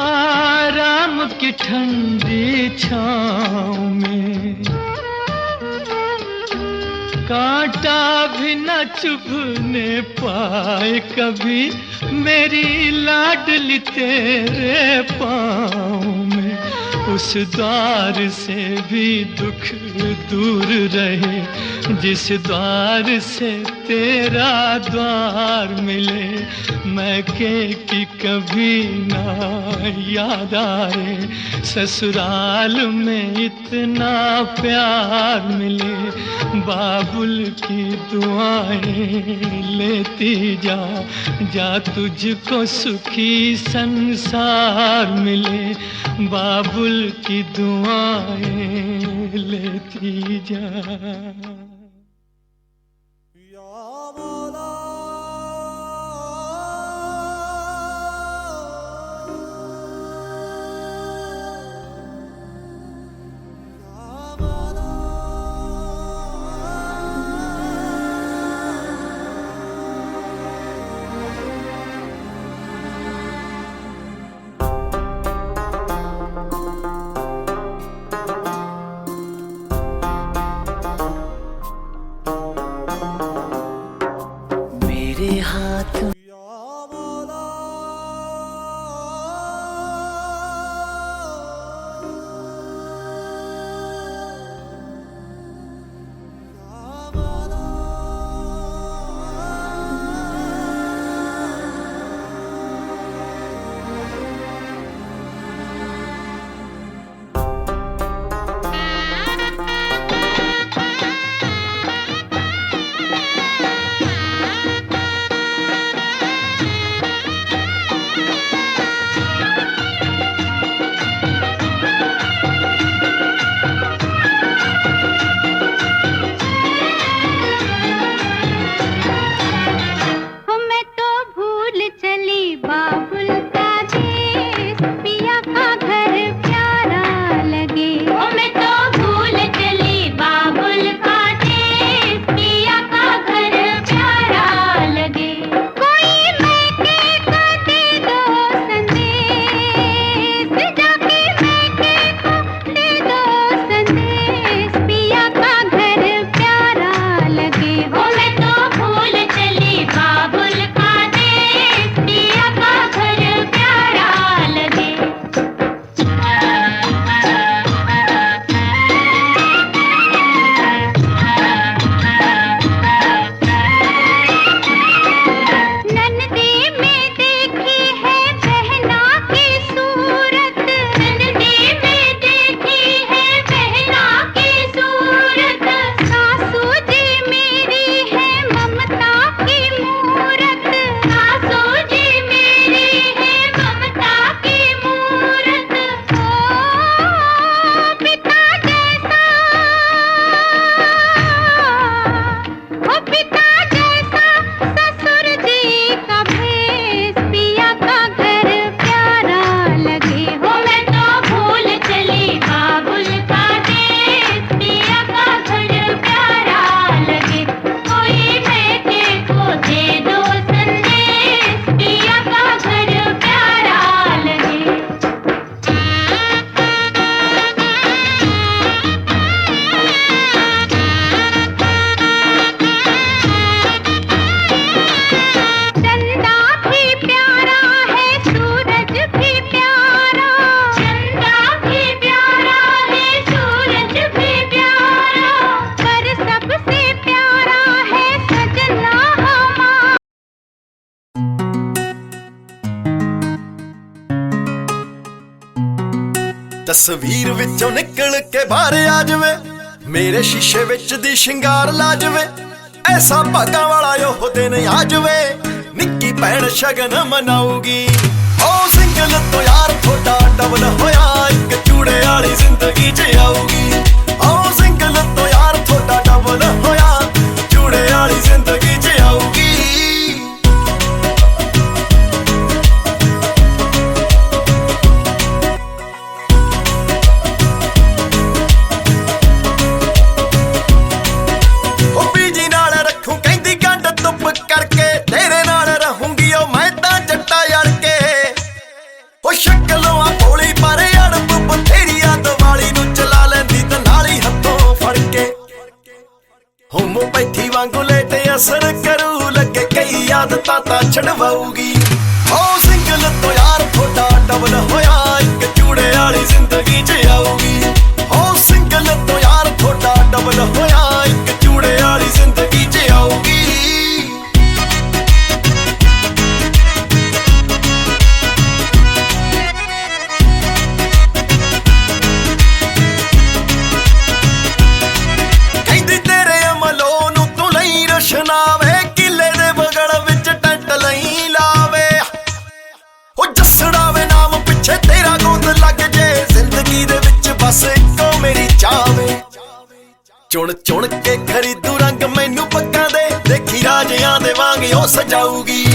Speaker 8: आराम की ठंडी छाँव में, कांटा भी न चुभने पाए कभी मेरी लाडली तेरे पाँव में। उस द्वार से भी दुख दूर रहे, जिस द्वार से तेरा द्वार मिले, मैं कि कभी ना याद आए, ससुराल में इतना प्यार मिले। बाबुल की दुआएं लेती जा, जा तुझको सुखी संसार मिले, बाबुल की दुआएं लेती जा।
Speaker 1: मेरे हाथ
Speaker 7: ਤਸਵੀਰ ਵਿੱਚੋਂ ਨਿਕਲ ਕੇ ਬਾਹਰ ਆ ਜਾਵੇ, ਮੇਰੇ ਸ਼ੀਸ਼ੇ ਵਿੱਚ ਦੀ ਸ਼ਿੰਗਾਰ ਲਾ ਜਾਵੇ, ਐਸਾ ਭਾਗਾਂ ਵਾਲਾ ਉਹ ਦਿਨ ਆ ਜਾਵੇ, ਨਿੱਕੀ ਭੈਣ ਸ਼ਗਨ ਮਨਾਊਗੀ। ਉਹ ਸਿੰਗਲ ਤੋਂ ਯਾਰ ਥੋੜਾ ਡਬਲ ਹੋਇਆ, ਇੱਕ ਚੂੜੇ ਵਾਲੀ ਜ਼ਿੰਦਗੀ 'ਚ ਆਊਗੀ। ਉਹ ਸਿੰਗਲ ਤੋਂ ਯਾਰ ਥੋੜਾ ਡਬਲ ਹੋਇਆ, ਚੂੜੇ ਵਾਲੀ ਜ਼ਿੰਦਗੀ 'ਚ ਆਊਗੀ। ਉਹ ਬੀਜੀ ਨਾਲ ਰੱਖੂ ਕਹਿੰਦੀ ਗੰਢ ਧੁੱਪ ਕਰਕੇ, ਤੇਰੇ ਨਾਲ ਰਹੂੰਗੀ ਉਹ ਮੈਂ ਤਾਂ ਜੱਟਾ ਯੜ ਕੇ। ਉਹ ਸ਼ਕਲੋਂ ਆ ਭੋਲੀ ਪਰ ਅੜਬ ਬਥੇਰੀ ਆ, ਦੀਵਾਲੀ ਨੂੰ ਚਲਾ ਲੈਂਦੀ ਤੇ ਨਾਲ ਹੀ ਹੱਥੋਂ ਫੜ ਕੇ। ਹੋਮੋਪੈਥੀ ਵਾਂਗੂ ਲੇਟੇ ਅਸਰ ਕਰੂ, ਲੱਗੇ ਕਈ ਆਦਤਾਂ ਤਾਂ ਛਡਵਾਊਗੀ। ਉਹ ਸਿੰਗਲ ਤੋਂ ਯਾਰ ਥੋੜਾ ਡਬਲ ਹੋਇਆ, ਇੱਕ ਚੂੜੇ ਵਾਲੀ ਜ਼ਿੰਦਗੀ 'ਚ ਆਊਗੀ। ਉਹ ਸਿੰਗਲ ਤੋਂ ਯਾਰ ਥੋੜਾ ਡਬਲ ਹੋਇਆ, ਇੱਕ ਚੂੜੇ ਵਾਲੀ ਜ਼ਿੰਦਗੀ 'ਚ ਆਊਗੀ। ਕਹਿੰਦੀ ਤੇਰੇ ਅਮਲੋਂ ਨੂੰ ਤੂੰ ਲਈ ਰਸ਼ਨਾਵੇ, ਕਿਲੇ ਦੇ ਬਗਲ ਵਿੱਚ ਟੈਂਟ ਲਈ ਲਾਵੇ। ਉਹ ਜੱਸੜਾਵੇ ਨਾਮ ਪਿੱਛੇ ਤੇਰਾ ਗੋਦ ਲੱਗ ਜੇ, ਜ਼ਿੰਦਗੀ ਦੇ ਵਿੱਚ ਬਸ ਇੱਕੋ ਮੇਰੀ ਚਾਵੇ। ਚੁਣ ਚੁਣ ਕੇ ਖਰੀਦੂ ਰੰਗ ਮੈਨੂੰ ਪੱਗਾਂ ਦੇ, ਦੇਖੀ ਰਾਜਿਆਂ ਦੇ ਵਾਂਗ ਉਹ ਸਜਾਊਗੀ।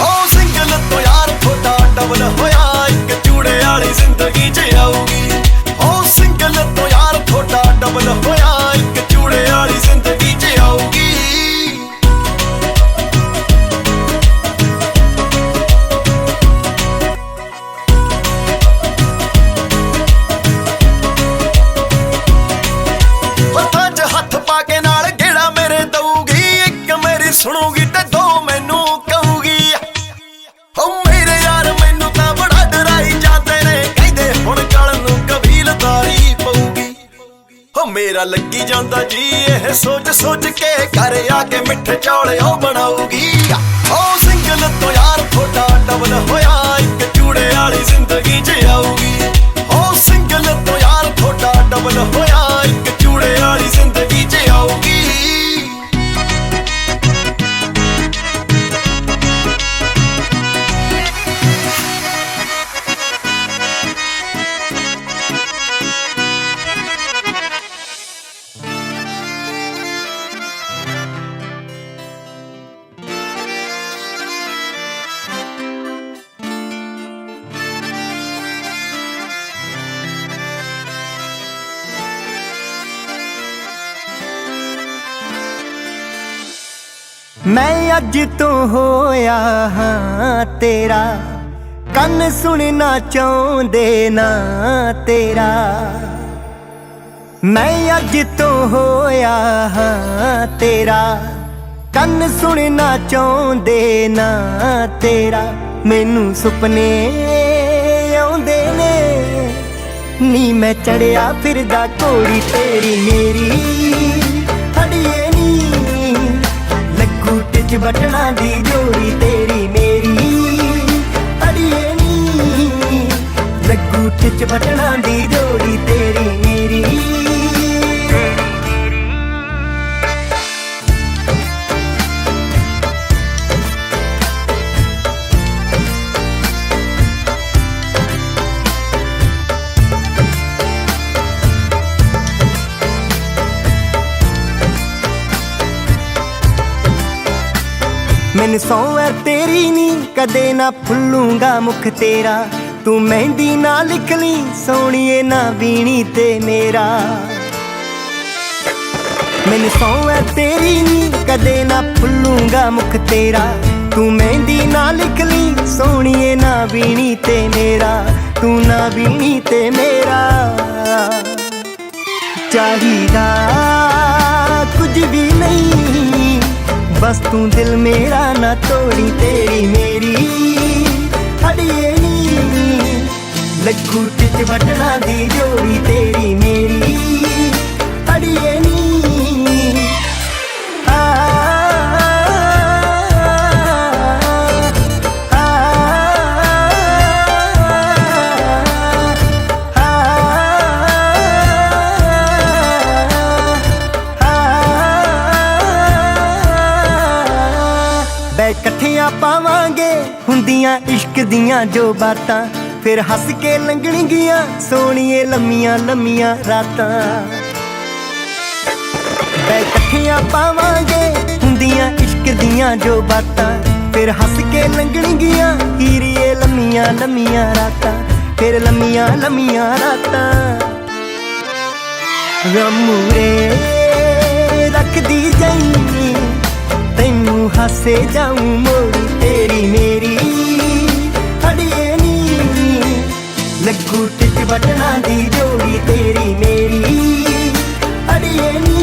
Speaker 7: ਉਹ ਸਿੰਗਲ ਤੋਂ ਯਾਰ ਥੋੜਾ ਡਬਲ ਹੋਇਆ, ਇੱਕ ਚੂੜੇ ਵਾਲੀ ਜ਼ਿੰਦਗੀ 'ਚ ਆਊਗੀ। ਉਹ ਸਿੰਗਲ ਤੋਂ ਯਾਰ ਥੋੜਾ ਡਬਲ ਹੋਇਆ, ਇੱਕ ਚੂੜੇ ਵਾਲੀ ਜ਼ਿੰਦਗੀ 'ਚ ਆਊਗੀ। ਹੱਥਾਂ 'ਚ ਹੱਥ ਪਾ ਕੇ ਨਾਲ ਗੇੜਾ ਮੇਰੇ ਦਊਗੀ, ਇੱਕ ਮੇਰੀ ਸੁਣੂਗੀ ਤੇ ਦੋ ਮੈਨੂੰ ਕਹੂਗੀ। ਉਹ ਮੇਰੇ ਯਾਰ ਮੈਨੂੰ ਤਾਂ ਬੜਾ ਡਰਾਈ ਜਾਂਦੇ ਨੇ, ਕਹਿੰਦੇ ਹੁਣ ਕੱਲ ਨੂੰ ਕਬੀਲਦਾਰੀ ਪਊਗੀ। ਉਹ ਮੇਰਾ ਲੱਗੀ ਜਾਂਦਾ ਜੀ ਇਹ ਸੋਚ ਸੋਚ ਕੇ, ਘਰ ਆ ਕੇ ਮਿੱਠੇ ਚੌਲ ਉਹ ਬਣਾਊਗੀ। ਉਹ ਸਿੰਗਲ ਤੋਂ ਯਾਰ ਥੋੜਾ ਡਬਲ ਹੋਇਆ, ਇੱਕ ਚੂੜੇ ਵਾਲੀ ਜ਼ਿੰਦਗੀ 'ਚ ਆਊਗੀ। ਉਹ ਸਿੰਗਲ ਤੋਂ ਯਾਰ ਥੋੜਾ ਡਬਲ ਹੋਇਆ, ਇੱਕ ਚੂੜੇ ਵਾਲੀ ਜ਼ਿੰਦਗੀ 'ਚ ਆਊਗੀ।
Speaker 5: ਮੈਂ ਅੱਜ ਤੋਂ ਹੋਇਆ ਹਾਂ ਤੇਰਾ, ਕੰਨ ਸੁਣਨਾ ਚਾਹੁੰਦੇ ਨਾ ਤੇਰਾ। ਮੈਂ ਅੱਜ ਤੋਂ ਹੋਇਆ ਹਾਂ ਤੇਰਾ, ਕੰਨ ਸੁਣਨਾ ਚਾਹੁੰਦੇ ਨਾ ਤੇਰਾ। ਮੈਨੂੰ ਸੁਪਨੇ ਆਉਂਦੇ ਨੇ, ਨੀ ਮੈਂ ਚੜਿਆ ਫਿਰਦਾ ਘੋੜੀ ਤੇਰੀ ਮੇਰੀ। ਅੜੀਏ ਨੀ ਲੱਗੂ ਟਿਚ ਬਟਣਾ ਦੀ ਜੋੜੀ ਤੇਰੀ ਮੇਰੀ। ਅੜੀਏ ਨੀ ਲੱਗੂ ਟਿਚ ਬਟਣਾ ਦੀ ਜੋੜੀ ਤੇਰੀ ਮੇਰੀ। ਮੈਨੂੰ ਸਹੁੰ ਐ ਤੇਰੀ ਨੀ, ਕਦੇ ਨਾ ਭੁੱਲੂੰਗਾ ਮੁਖ ਤੇਰਾ। ਤੂੰ ਮਹਿੰਦੀ ਨਾ ਲਿਖ ਲਈ ਸੋਹਣੀਏ ਨਾ ਵੀਣੀ ਤੇ ਮੇਰਾ। ਮੈਨੂੰ ਸਹੁੰ ਐ ਤੇਰੀ ਨੀ, ਕਦੇ ਨਾ ਭੁੱਲੂੰਗਾ ਮੁਖ ਤੇਰਾ। ਤੂੰ ਮਹਿੰਦੀ ਨਾ ਲਿਖ ਲਈ ਸੋਹਣੀਏ ਨਾ ਵੀਣੀ ਤੇ ਮੇਰਾ। ਤੂੰ ਨਾ ਵੀਣੀ ਤੇ ਮੇਰਾ। ਚਾਹੀਦਾ ਕੁਝ ਵੀ ਨਹੀਂ, बस तू दिल मेरा ना तोड़ी तेरी मेरी। अड़िए नी लगू टिच बटना दी जोड़ी तेरी मेरी। अड़िए नी ਇਕੱਠਿਆਂ ਪਾਵਾਂਗੇ ਹੁੰਦੀਆਂ ਇਸ਼ਕ ਦੀਆਂ ਜੋ ਬਾਤਾਂ ਫਿਰ ਹੱਸ ਕੇ ਲੰਘਣਗੀਆਂ ਸੋਹਣੀਏ ਲੰਮੀਆਂ ਲੰਮੀਆਂ ਰਾਤਾਂ ਬੈ ਇਕੱਠਿਆਂ ਪਾਵਾਂਗੇ ਹੁੰਦੀਆਂ ਇਸ਼ਕ ਦੀਆਂ ਜੋ ਬਾਤਾਂ ਫਿਰ ਹੱਸ ਕੇ ਲੰਘਣਗੀਆਂ ਹੀਰੀਏ ਲੰਮੀਆਂ ਲੰਮੀਆਂ ਰਾਤਾਂ ਫਿਰ ਲੰਮੀਆਂ ਲੰਮੀਆਂ ਰਾਤਾਂ ਗਮੂਰੇ ਰੱਖਦੀ ਜਾਈਂ ਤੈਨੂੰ ਹਾਸੇ ਜਾਊਂ ਮੋੜੀ ਤੇਰੀ ਮੇਰੀ ਅੜੀਏ ਨੀ ਲੱਗੂ ਟਿਕ ਬਟਨਾਂ ਦੀ ਜੋੜੀ ਤੇਰੀ ਮੇਰੀ ਅੜੀਏ ਨੀ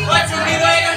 Speaker 9: What's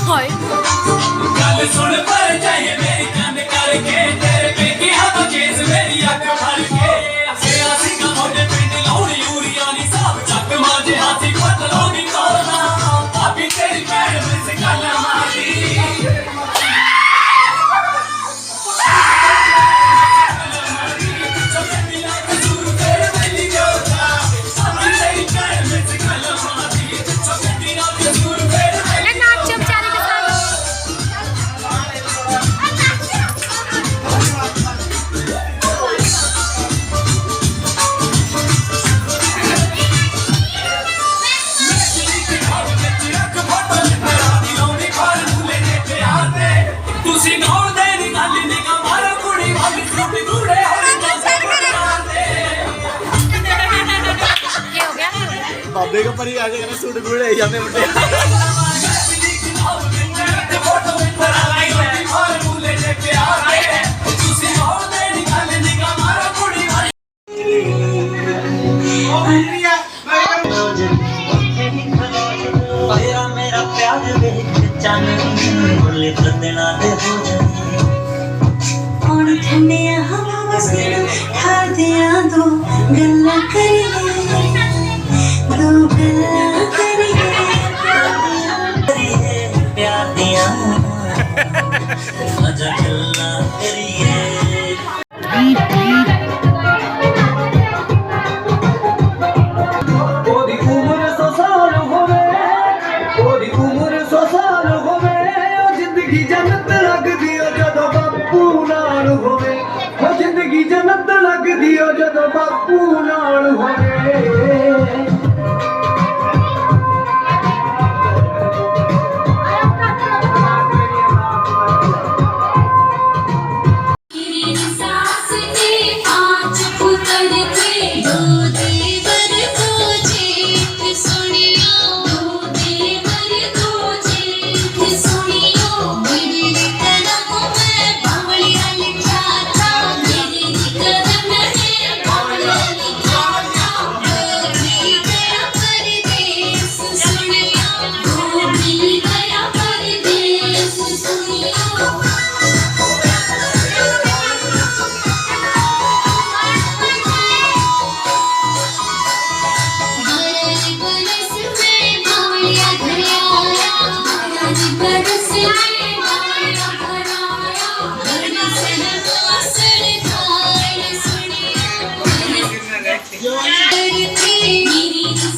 Speaker 3: ਹੋਏ
Speaker 4: ਗੱਲ ਸੁਣ ਪਰ ਜਾਏ ਮੇਰੀ ਕੰਨ ਕਰਕੇ ਤੇਰੇ ਪੇਕਿਆਂ ਦਾ ਕੇਸ ਮੇਰੀ ਅੱਖ ਫੜ ਕੇ ਸਿਆ ਸਿੰਘਾਂ ਮੋਢੇ ਪਿੰਡ ਲਾਉਣੀ ਯੂਰੀਆ ਨੀ ਸਾਬ ਚੱਕ ਮਾਜੇ ਹਾਥੀ ਪਤਲੋਂ ਦੀ ਤੋੜਨਾ ਭਾਬੀ ਤੇਰੀ ਭੈਣ ਵਿੱਚ ਗੱਲ ਮਾਰਦੀ
Speaker 5: ਬਾਬੇ ਕੋ ਪਰੀ ਆ ਕੇ ਸੂਟ ਗੁੜੇ ਜਾਂਦੇ ਮੁੰਡੇ
Speaker 1: ਤੇਰਾ ਮੇਰਾ ਪਿਆਰ ਵਿੱਚ ਚੰਨ ਬੋਲੇ ਬਦਨਾ ਦੇ ਹੋ ਜਾਏ
Speaker 2: ਹੁਣ ਠੰਡੀਆਂ ਹਵਾਵਾਂ ਸਿਰ ਖਾਦਿਆਂ ਦੋ ਗੱਲਾਂ ਕਰੀਏ ਦੋ ਗੱਲਾਂ ਕਰੀਏ
Speaker 1: ਪਿਆਰ ਦੀਆਂ ਅਜਾ ਗੱਲਾਂ ਕਰੀਏ
Speaker 4: ਉਹਦੀ ਉਮਰ 100 ਸਾਲ ਹੋਵੇ ਉਹਦੀ ਉਮਰ 100 ਸਾਲ ਹੋਵੇ ਉਹ ਜ਼ਿੰਦਗੀ ਜੰਨਤ ਲੱਗਦੀ ਓ ਜਦੋਂ ਬਾਪੂ ਨਾਲ ਹੋਵੇ ਉਹ ਜ਼ਿੰਦਗੀ ਜੰਨਤ ਲੱਗਦੀ ਓ ਜਦੋਂ ਬਾਪੂ ਨਾਲ ਹੋਵੇ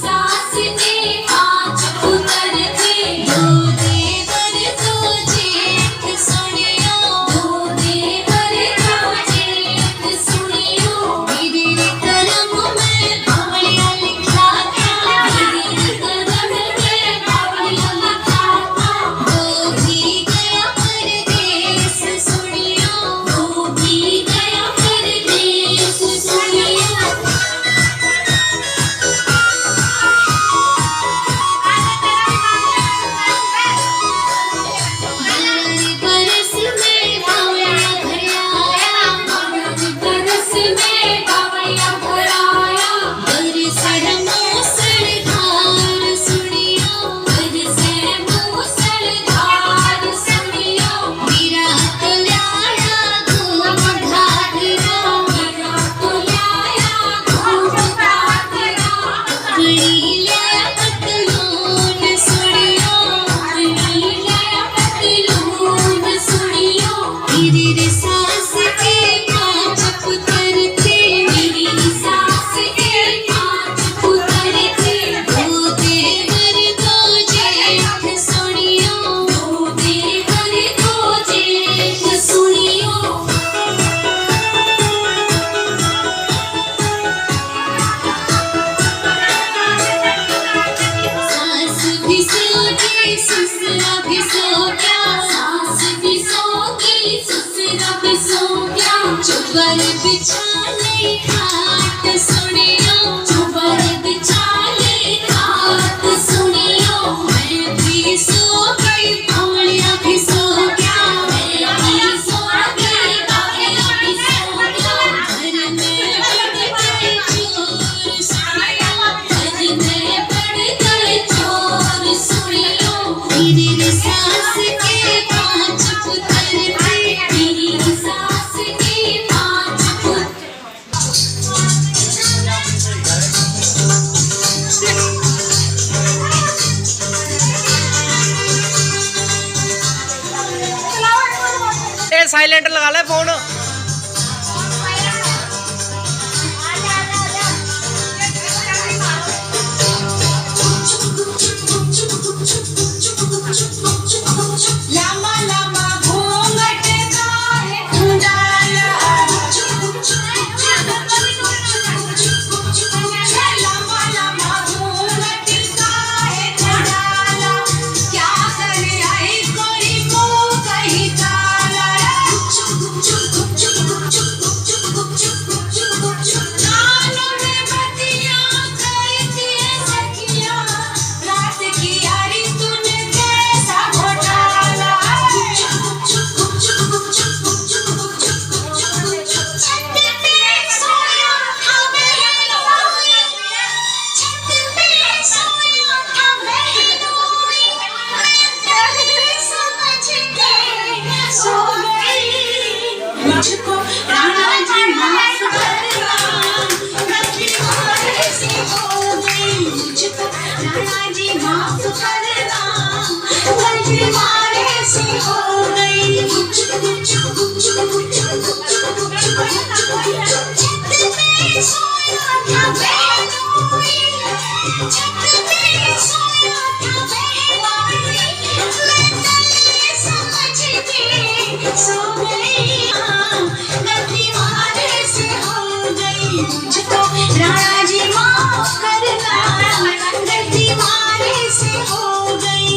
Speaker 2: सास ने पांच पुत्र थे दो देवर दो जेठ सुनियो दो देवर दो जेठ सुनियो मेरे कलम में बावलिया लिखा था मेरे कलम में बावलिया लिखा था वो भी गया परदेस सुनियो वो भी गया परदेस सुनियो बरस में बावलिया घर आया बरस में बावलिया घर आया बरसे मूसलधार सुनियो बरसे मूसलधार सुनियो मेरा तो लाया घूम घाघरा मेरा तो लाया घूम घाघरा कड़ी लाया पतलून सुनियो कड़ी लाया पतलून सुनियो मेरी सास के पांच पुत्र थे मेरी सास के पांच पुत्र थे दो देवर दो जेठ सुनियो दो देवर दो जेठ सुनियो सास भी सो गई ससुरा भी सो गया सास भी सो गई ससुरा भी सो गया चुपर बिछाने खाट सुनियो चुपर बिछाने खाट सुनियो मैं भी सो गई बावलिया भी सो गया मैं भी सो गई बावलिया भी सो गया घर में बढ़ गए चोर सुनियो घर में बढ़ गए चोर सुनियो मेरी सास के पांच पुत्र थे मेरी सास के पांच पुत्र
Speaker 9: ए साइलेंट लगा ले फोन
Speaker 2: लामा लामा घूंघट काहे खुंडाला लामा लामा घूंघट काहे खुंडाला क्या करे आई कोई मुंह कहीं काला कानों में बत्तियां करती है सखियां रात की यारी तूने कैसा घोटाला छत पे सोया था महलोई छत पे सोया था महलोई मैं समझ के सो गई मुझको राणा जी माफ करना गलती हमारे से हो गई मुझको राणा जी माफ करना गलती हमारे से हो गई छत पे सोया था महलोई छत पे सोया था महलोई मैं गलती समझ के सो गई गलती हमारे से हो गई मुझको राणा जी माफ करना गलती हमारे से हो गई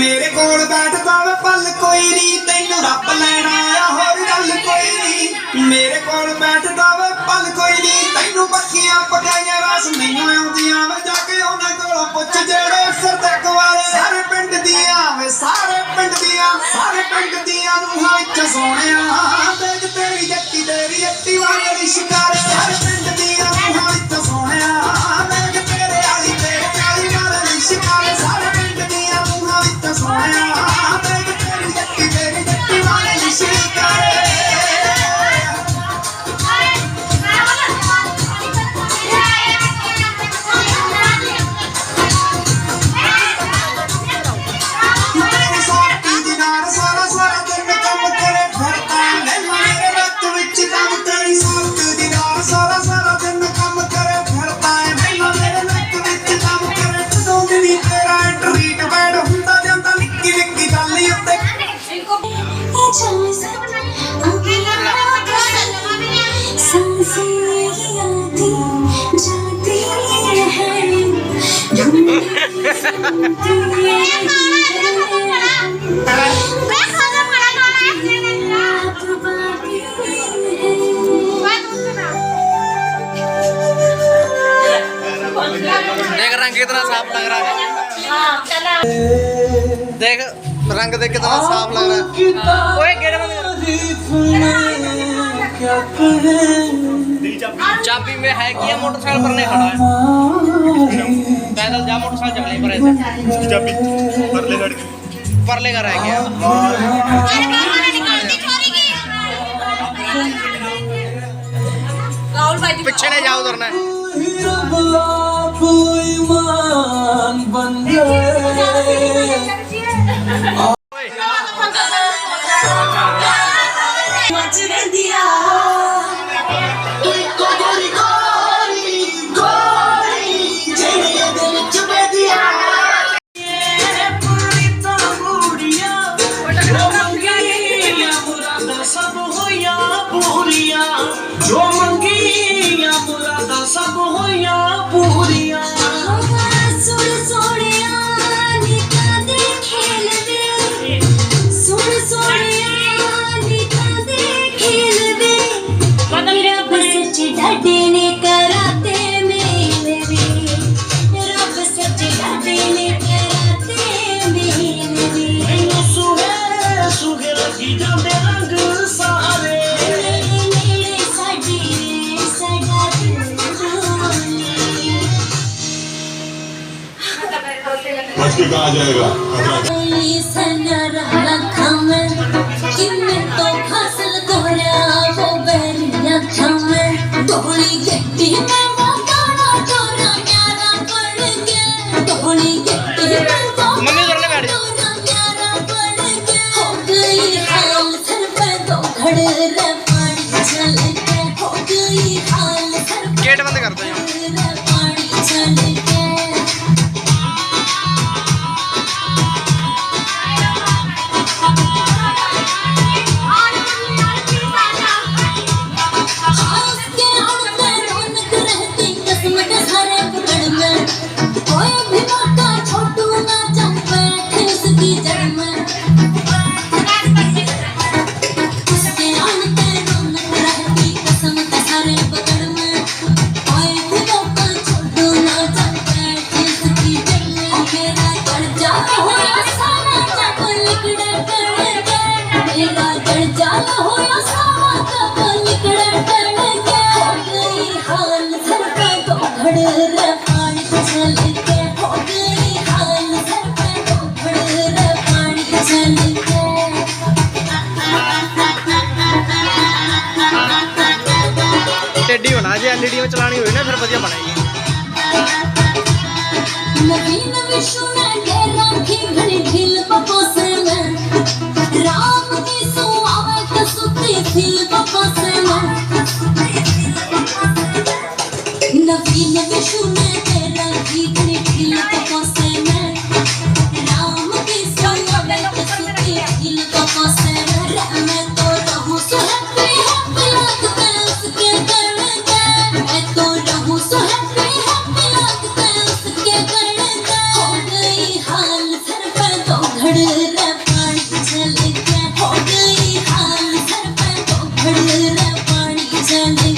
Speaker 4: मेरे कोल बैठदा वे पल कोई नहीं तैनू रब लेना आया होर गल कोई नहीं मेरे कोल बैठदा वे पल कोई नहीं तैनू पक्कियां पकाइयां रस नहीं आउंदियां वे जाके उन्हां कोलों पुੱਛ जेड़े सिर ते कुवारे सारे पिंड दियां वे सारे पिंड दियां नूहां विच सोहणिया देख तेरी जट्टी वाली शिकारे सारे पिंड दियां नूहां विच सोहणिया देख तेरे आली वाली शिकारे सारे पिंड दियां नूहां विच सोहणिया देख तेरी जट्टी वाली शिकारे सारा दिन काम करे फिरता
Speaker 9: देख रंग कितना साफ लग रहा है। देख रंग देख कितना साफ लग रहा है। ओए गेट बंद कर। चाबी में है कि ये मोटरसाइकिल पर नहीं खड़ा है। पैदल जा मोटरसाइकिल चल नहीं पर ऐसे। चाबी परले का रह गया।
Speaker 3: राहुल भाई
Speaker 9: पीछे नहीं जाओ उधर ना।
Speaker 4: जो मंगिया मुरादा सब होया पूरिया।
Speaker 2: सुन सोनिया निका दे खेल दे, सुन सोनिया निका दे खेल दे, रब सच ढाडे ने कराते मेरे, रब सच ढाडे ने कराते मेरे।
Speaker 4: सुहे सुहे लगी जाते रंग सारे।
Speaker 10: बच के कहा जाएगा
Speaker 9: मम्मी उधर बैठ जा। गेट बंद कर दो। टेढ़ी होना जे एलईडी में चलानी हुई ना फिर बढ़िया बनाएगी।
Speaker 2: नवीन विश्व में के राखी घड़ी ढील पपोसे में, राम की सुआवे कसुती दिल पपोसे में। नवीन विश्व में के राखी घड़ी ढील पपोसे में, राम की सुआवे कसुती दिल पपोसे में। मैं तो रहूं सो हैप्पी हैप्पी लगता है उसके करने का, मैं तो रहूं सो हैप्पी हैप्पी लगता है उसके करने का। हो गई हाल सर पे तो घड़ रे पानी चल के, हो गई हाल सर पे तो घड़ रे पानी चल के।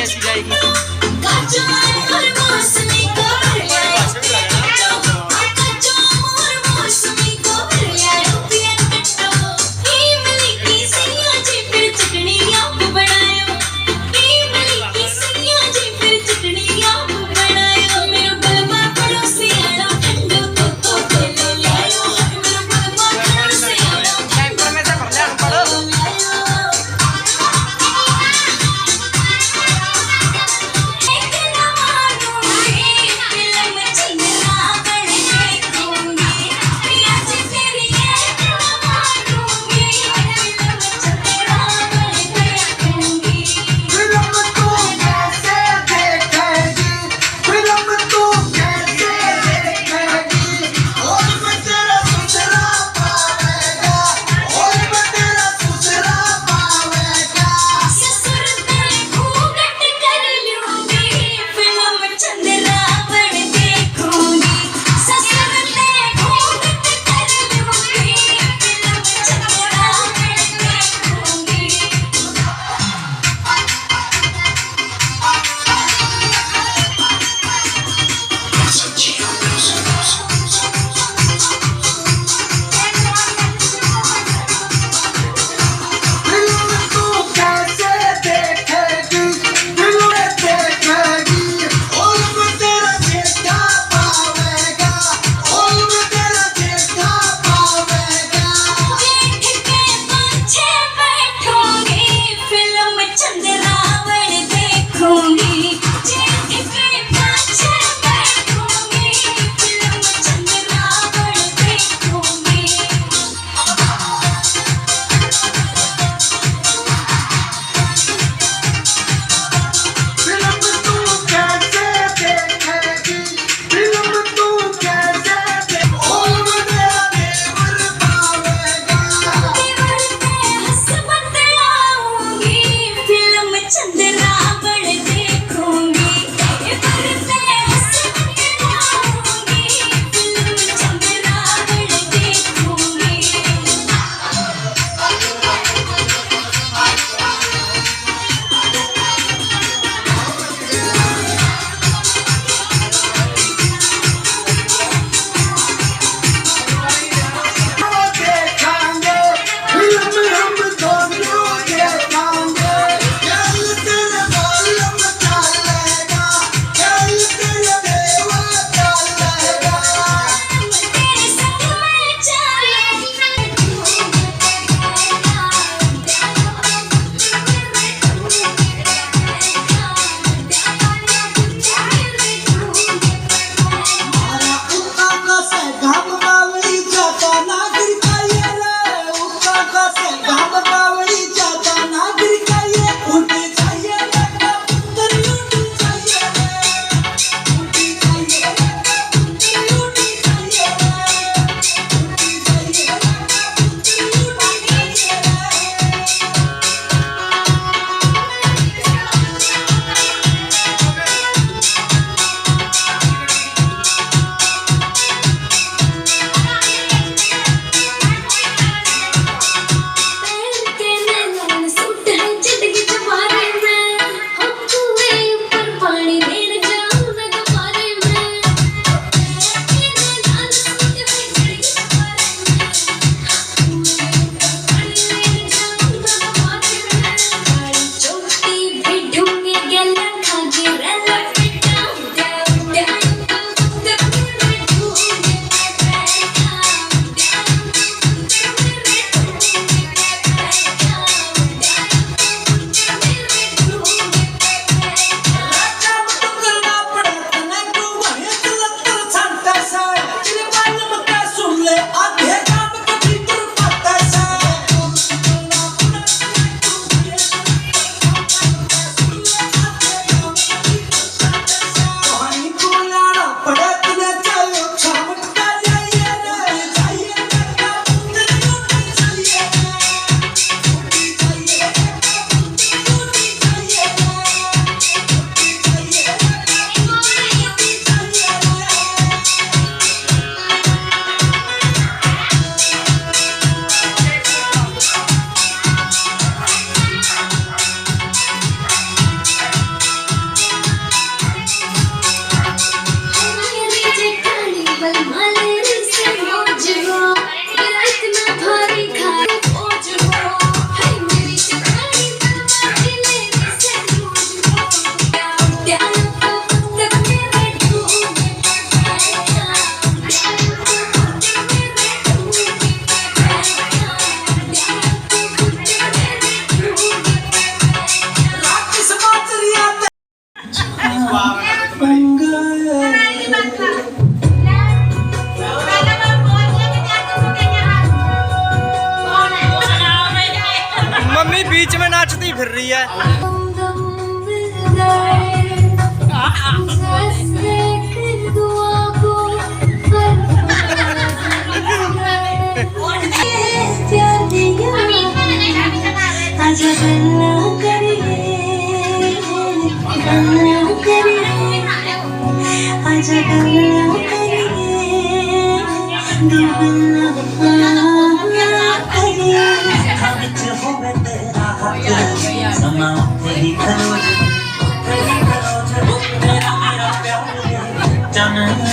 Speaker 9: ऐसी जाएगी।
Speaker 2: काजू और मौसमी को भर लाए काजू और मौसमी को भर लाए पिया कट्टो इमली की सैया जी फिर चटनी आप बनायो इमली की सैया जी फिर चटनी आप बनायो मेरे बलमा पड़ोसी आना ठंडो तो ले लायो मेरे बलमा पड़ोसी आना
Speaker 9: कैंपर में से भर ले अनपढ़।
Speaker 2: एक ना मानो
Speaker 9: ਹੋਈ ਹੈ
Speaker 1: ਸਮਾਂ ਉੱਥੇ ਹੀ ਖਲੋ ਜਾਵੇ ਤੇਰਾ ਮੇਰਾ ਪਿਆਰ ਚੰਨ